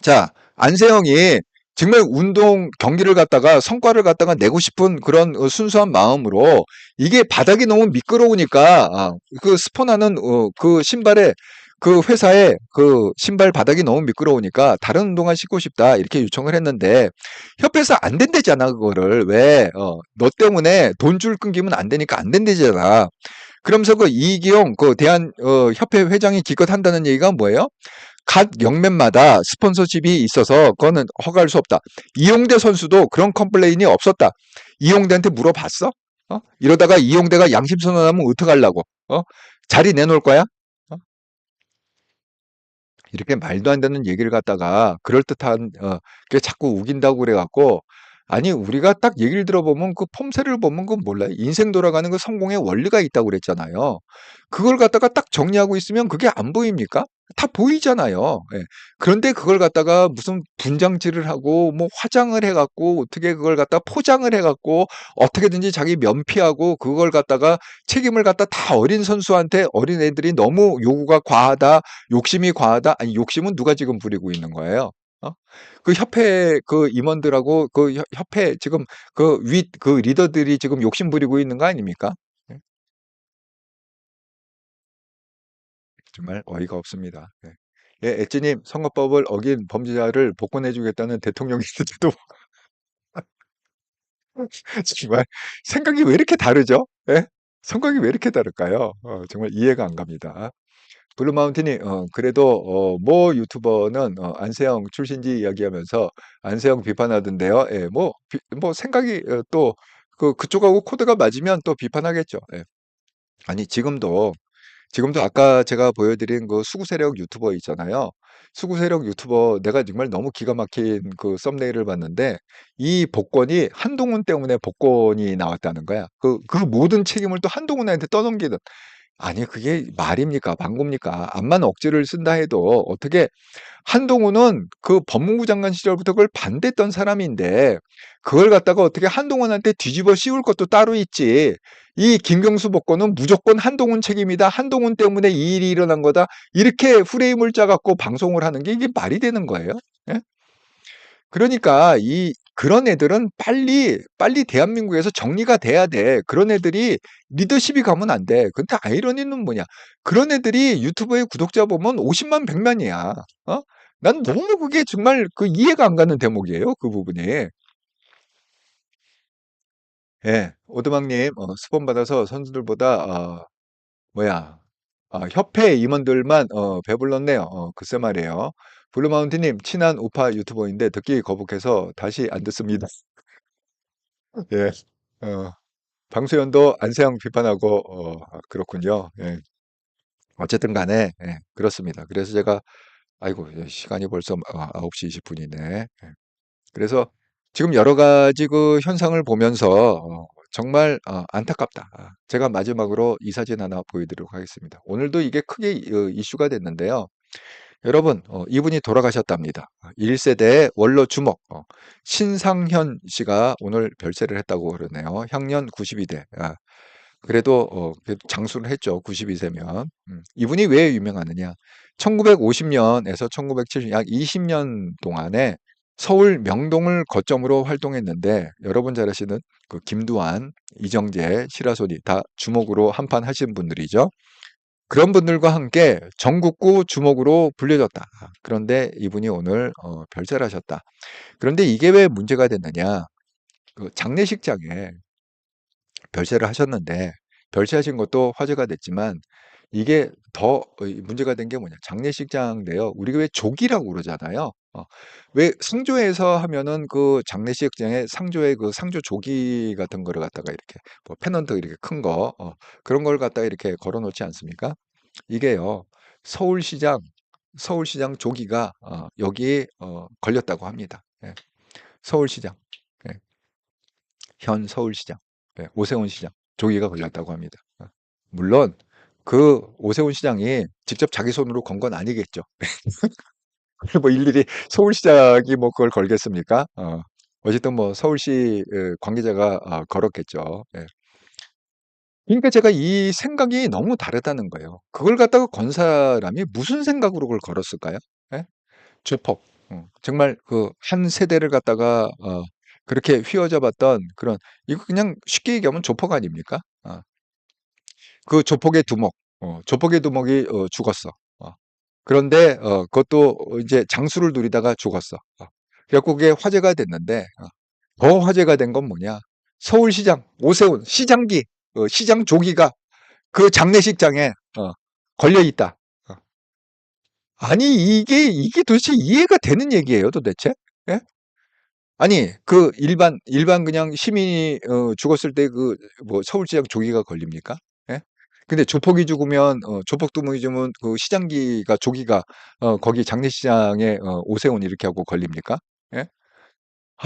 자, 안세영이 정말 운동 경기를 갖다가 성과를 갖다가 내고 싶은 그런 순수한 마음으로 이게 바닥이 너무 미끄러우니까 그 스포나는 그 신발에 그 회사에 그 신발 바닥이 너무 미끄러우니까 다른 운동화 신고 싶다 이렇게 요청을 했는데 협회에서 안 된대잖아 그거를 왜 너 때문에 돈줄 끊기면 안 되니까 안 된대잖아. 그러면서 그 이기용 그 대한 협회 회장이 기껏 한다는 얘기가 뭐예요? 각 역맨마다 스폰서십이 있어서 그거는 허가할 수 없다. 이용대 선수도 그런 컴플레인이 없었다. 이용대한테 물어봤어? 이러다가 이용대가 양심 선언하면 어떡하려고? 자리 내놓을 거야? 이렇게 말도 안 되는 얘기를 갖다가 그럴듯한 게 자꾸 우긴다고 그래갖고 아니 우리가 딱 얘기를 들어보면 그 폼새를 보면 그건 몰라요. 인생 돌아가는 그 성공의 원리가 있다고 그랬잖아요. 그걸 갖다가 딱 정리하고 있으면 그게 안 보입니까? 다 보이잖아요. 예. 그런데 그걸 갖다가 무슨 분장질을 하고 뭐 화장을 해갖고 어떻게 그걸 갖다 포장을 해갖고 어떻게든지 자기 면피하고 그걸 갖다가 책임을 갖다 다 어린 선수한테 어린 애들이 너무 요구가 과하다, 욕심이 과하다. 아니 욕심은 누가 지금 부리고 있는 거예요? 그 협회 그 임원들하고 그 협회 지금 그 그 리더들이 지금 욕심 부리고 있는 거 아닙니까? 예. 정말 어이가 없습니다. 예. 예, 엣지님 선거법을 어긴 범죄자를 복권해주겠다는 대통령이 있는데도 정말 생각이 왜 이렇게 다르죠? 예? 생각이 왜 이렇게 다를까요? 정말 이해가 안 갑니다. 블루마운틴이 그래도 모 유튜버는 안세영 출신지 이야기하면서 안세영 비판하던데요. 예, 뭐 생각이 또 그쪽하고 코드가 맞으면 또 비판하겠죠. 예. 아니 지금도 아까 제가 보여드린 그 수구 세력 유튜버 있잖아요. 수구 세력 유튜버 내가 정말 너무 기가 막힌 그 썸네일을 봤는데 이 복권이 한동훈 때문에 복권이 나왔다는 거야. 그 모든 책임을 또 한동훈한테 떠넘기는. 아니 그게 말입니까? 방구입니까? 암만 억지를 쓴다 해도 어떻게 한동훈은 그 법무부 장관 시절부터 그걸 반대했던 사람인데 그걸 갖다가 어떻게 한동훈한테 뒤집어 씌울 것도 따로 있지. 이 김경수 복권은 무조건 한동훈 책임이다. 한동훈 때문에 이 일이 일어난 거다. 이렇게 프레임을 짜갖고 방송을 하는 게 이게 말이 되는 거예요? 예? 그러니까 그런 애들은 빨리 대한민국에서 정리가 돼야 돼. 그런 애들이 리더십이 가면 안 돼. 근데 아이러니는 뭐냐? 그런 애들이 유튜브에 구독자 보면 50만 100만이야. 난 너무 그게 정말 그 이해가 안 가는 대목이에요. 그 부분이. 예. 오드막님 스폰 받아서 선수들보다 뭐야? 협회 임원들만 배불렀네요. 글쎄 말이에요. 블루마운틴님 친한 우파 유튜버인데 듣기 거북해서 다시 안 듣습니다. 예. 방수연도 안세영 비판하고 그렇군요. 예. 어쨌든 간에 예, 그렇습니다. 그래서 제가 아이고 시간이 벌써 9시 20분이네. 예. 그래서 지금 여러 가지 그 현상을 보면서 정말 안타깝다. 제가 마지막으로 이 사진 하나 보여드리도록 하겠습니다. 오늘도 이게 크게 이슈가 됐는데요. 여러분, 이분이 돌아가셨답니다. 1세대 원로 주목 신상현 씨가 오늘 별세를 했다고 그러네요. 향년 92대. 그래도 장수를 했죠. 92세면. 이분이 왜 유명하느냐? 1950년에서 1970년 약 20년 동안에 서울 명동을 거점으로 활동했는데 여러분 잘 아시는 그 김두한, 이정재, 시라소니 다 주목으로 한판 하신 분들이죠. 그런 분들과 함께 전국구 주목으로 불려졌다. 그런데 이분이 오늘 별세를 하셨다. 그런데 이게 왜 문제가 됐느냐? 그 장례식장에 별세를 하셨는데 별세하신 것도 화제가 됐지만 이게 더 문제가 된 게 뭐냐? 장례식장인데요. 우리가 왜 조기라고 그러잖아요. 왜 상조에서 하면은 그 장례식장에 상조의 그 상조 조기 같은 거를 갖다가 이렇게 뭐 페넌트 이렇게 큰 거 그런 걸 갖다가 이렇게 걸어 놓지 않습니까? 이게요. 서울시장 조기가 여기에 걸렸다고 합니다. 예. 서울시장. 예. 현 서울시장. 예. 오세훈 시장 조기가 걸렸다고 합니다. 물론 그 오세훈 시장이 직접 자기 손으로 건 건 아니겠죠. 뭐 일일이 서울시장이 뭐 그걸 걸겠습니까? 어쨌든 뭐 서울시 관계자가 걸었겠죠. 예. 그러니까 제가 이 생각이 너무 다르다는 거예요. 그걸 갖다가 건 사람이 무슨 생각으로 그걸 걸었을까요? 예? 죄법. 정말 그 한 세대를 갖다가 그렇게 휘어잡았던 그런, 이거 그냥 쉽게 얘기하면 조폭 아닙니까? 그 조폭의 두목이 죽었어. 그런데 그것도 이제 장수를 누리다가 죽었어. 그래갖고 그게 화제가 됐는데, 더 화제가 된 건 뭐냐? 서울시장 오세훈 시장기, 시장 조기가 그 장례식장에 걸려 있다. 아니 이게 도대체 이해가 되는 얘기예요, 도대체? 예? 아니 그 일반 그냥 시민이 죽었을 때 그 뭐 서울시장 조기가 걸립니까? 예? 근데 조폭이 죽으면 조폭 두목이 죽으면 그 시장기가 조기가 거기 장례식장에 오세훈 이렇게 하고 걸립니까? 예?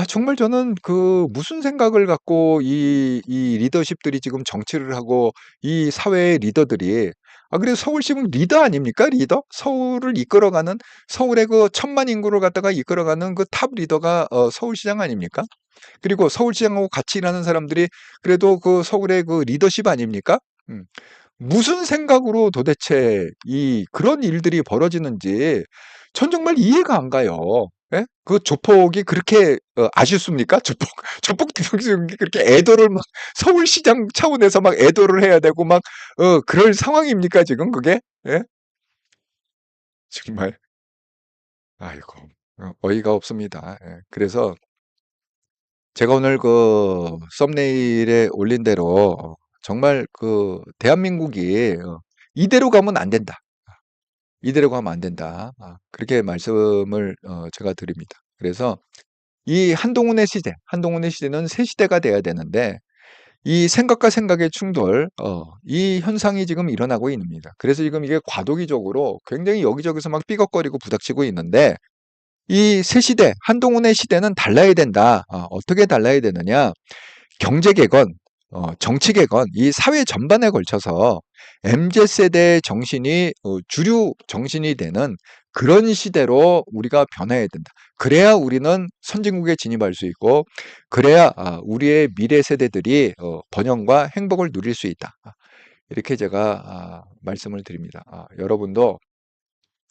정말 저는 그 무슨 생각을 갖고 이 리더십들이 지금 정치를 하고 이 사회의 리더들이, 그래서 서울시는 리더 아닙니까? 리더? 서울을 이끌어가는, 서울의 그 1,000만 인구를 갖다가 이끌어가는 그 탑 리더가 서울시장 아닙니까? 그리고 서울시장하고 같이 일하는 사람들이 그래도 그 서울의 그 리더십 아닙니까? 무슨 생각으로 도대체 그런 일들이 벌어지는지 전 정말 이해가 안 가요. 예? 그 조폭이 그렇게 아쉽습니까? 조폭 대통령이 그렇게 애도를 막 서울시장 차원에서 막 애도를 해야 되고 막 그럴 상황입니까 지금 그게? 예? 정말 아이고 어이가 없습니다. 예. 그래서 제가 오늘 그 썸네일에 올린 대로 정말 그 대한민국이 이대로 가면 안 된다. 이대로 가면 안 된다. 그렇게 말씀을 제가 드립니다. 그래서 이 한동훈의 시대는 새 시대가 돼야 되는데 이 생각과 생각의 충돌, 이 현상이 지금 일어나고 있습니다. 그래서 지금 이게 과도기적으로 굉장히 여기저기서 막 삐걱거리고 부닥치고 있는데 이 새 시대, 한동훈의 시대는 달라야 된다. 어떻게 달라야 되느냐? 경제 개건, 정치 개건, 이 사회 전반에 걸쳐서 MZ세대의 정신이 주류 정신이 되는 그런 시대로 우리가 변해야 된다. 그래야 우리는 선진국에 진입할 수 있고, 그래야 우리의 미래 세대들이 번영과 행복을 누릴 수 있다. 이렇게 제가 말씀을 드립니다. 여러분도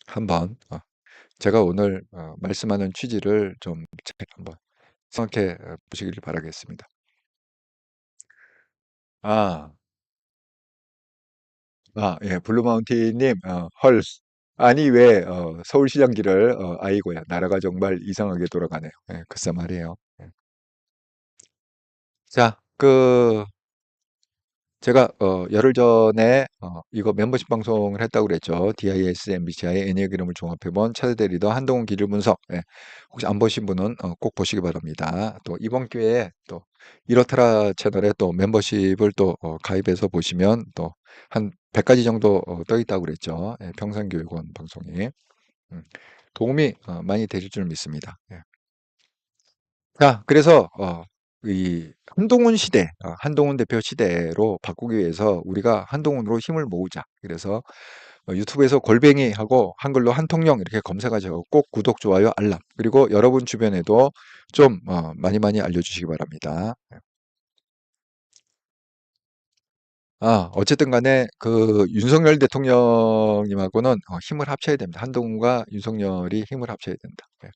한번 제가 오늘 말씀하는 취지를 좀 잘 한번 생각해 보시길 바라겠습니다. 아, 예, 블루마운틴님, 헐. 아니, 왜, 서울시장길을, 아이고야, 나라가 정말 이상하게 돌아가네요. 예, 글쎄 말이에요. 예. 자, 제가, 열흘 전에, 이거 멤버십 방송을 했다고 그랬죠. DIS MBCI 애니어그램을 종합해본 차세대 리더 한동훈 기질 분석. 예. 혹시 안 보신 분은 꼭 보시기 바랍니다. 또 이번 기회에 또 이렇더라 채널에 또 멤버십을 또 가입해서 보시면 또 한 100가지 정도 떠 있다고 그랬죠. 예, 평산교육원 방송이. 음, 도움이 많이 되실 줄 믿습니다. 예. 자, 그래서 이 한동훈 시대, 한동훈 대표 시대로 바꾸기 위해서 우리가 한동훈으로 힘을 모으자. 그래서 유튜브에서 골뱅이 하고 한글로 한통령 이렇게 검색하셔서 꼭 구독, 좋아요, 알람. 그리고 여러분 주변에도 좀 많이 많이 알려주시기 바랍니다. 어쨌든 간에 그 윤석열 대통령님하고는 힘을 합쳐야 됩니다. 한동훈과 윤석열이 힘을 합쳐야 된다. 예.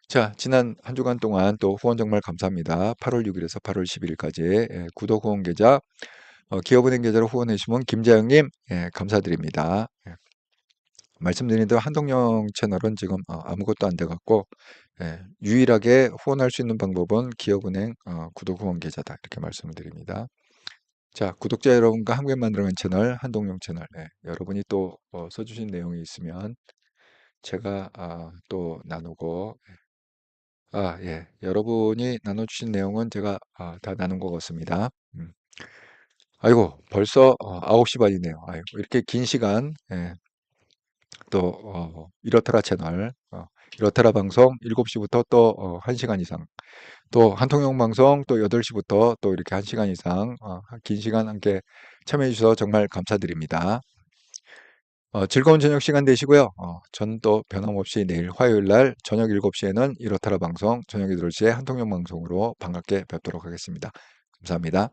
자, 지난 한 주간 동안 또 후원 정말 감사합니다. 8월 6일에서 8월 11일까지 구독 후원 계좌, 기업은행 계좌로 후원해 주시면 김재영님 감사드립니다. 예. 말씀드린 대로 한동영 채널은 지금 아무것도 안 돼갖고 유일하게 후원할 수 있는 방법은 기업은행 구독 후원 계좌다 이렇게 말씀을 드립니다. 자, 구독자 여러분과 함께 만들어가는 채널 한동영 채널, 여러분이 또 써주신 내용이 있으면 제가 또 나누고, 예, 여러분이 나눠주신 내용은 제가 다 나눈 것 같습니다. 아이고, 벌써 9시 반이네요. 아이고, 이렇게 긴 시간, 또 이렇더라 채널, 이렇더라 방송 7시부터 또 1시간 이상, 또 한통용 방송 또 8시부터 또 이렇게 1시간 이상 긴 시간 함께 참여해 주셔서 정말 감사드립니다. 즐거운 저녁 시간 되시고요. 전 또 변함없이 내일 화요일 날 저녁 7시에는 이렇더라 방송, 저녁 8시에 한통용 방송으로 반갑게 뵙도록 하겠습니다. 감사합니다.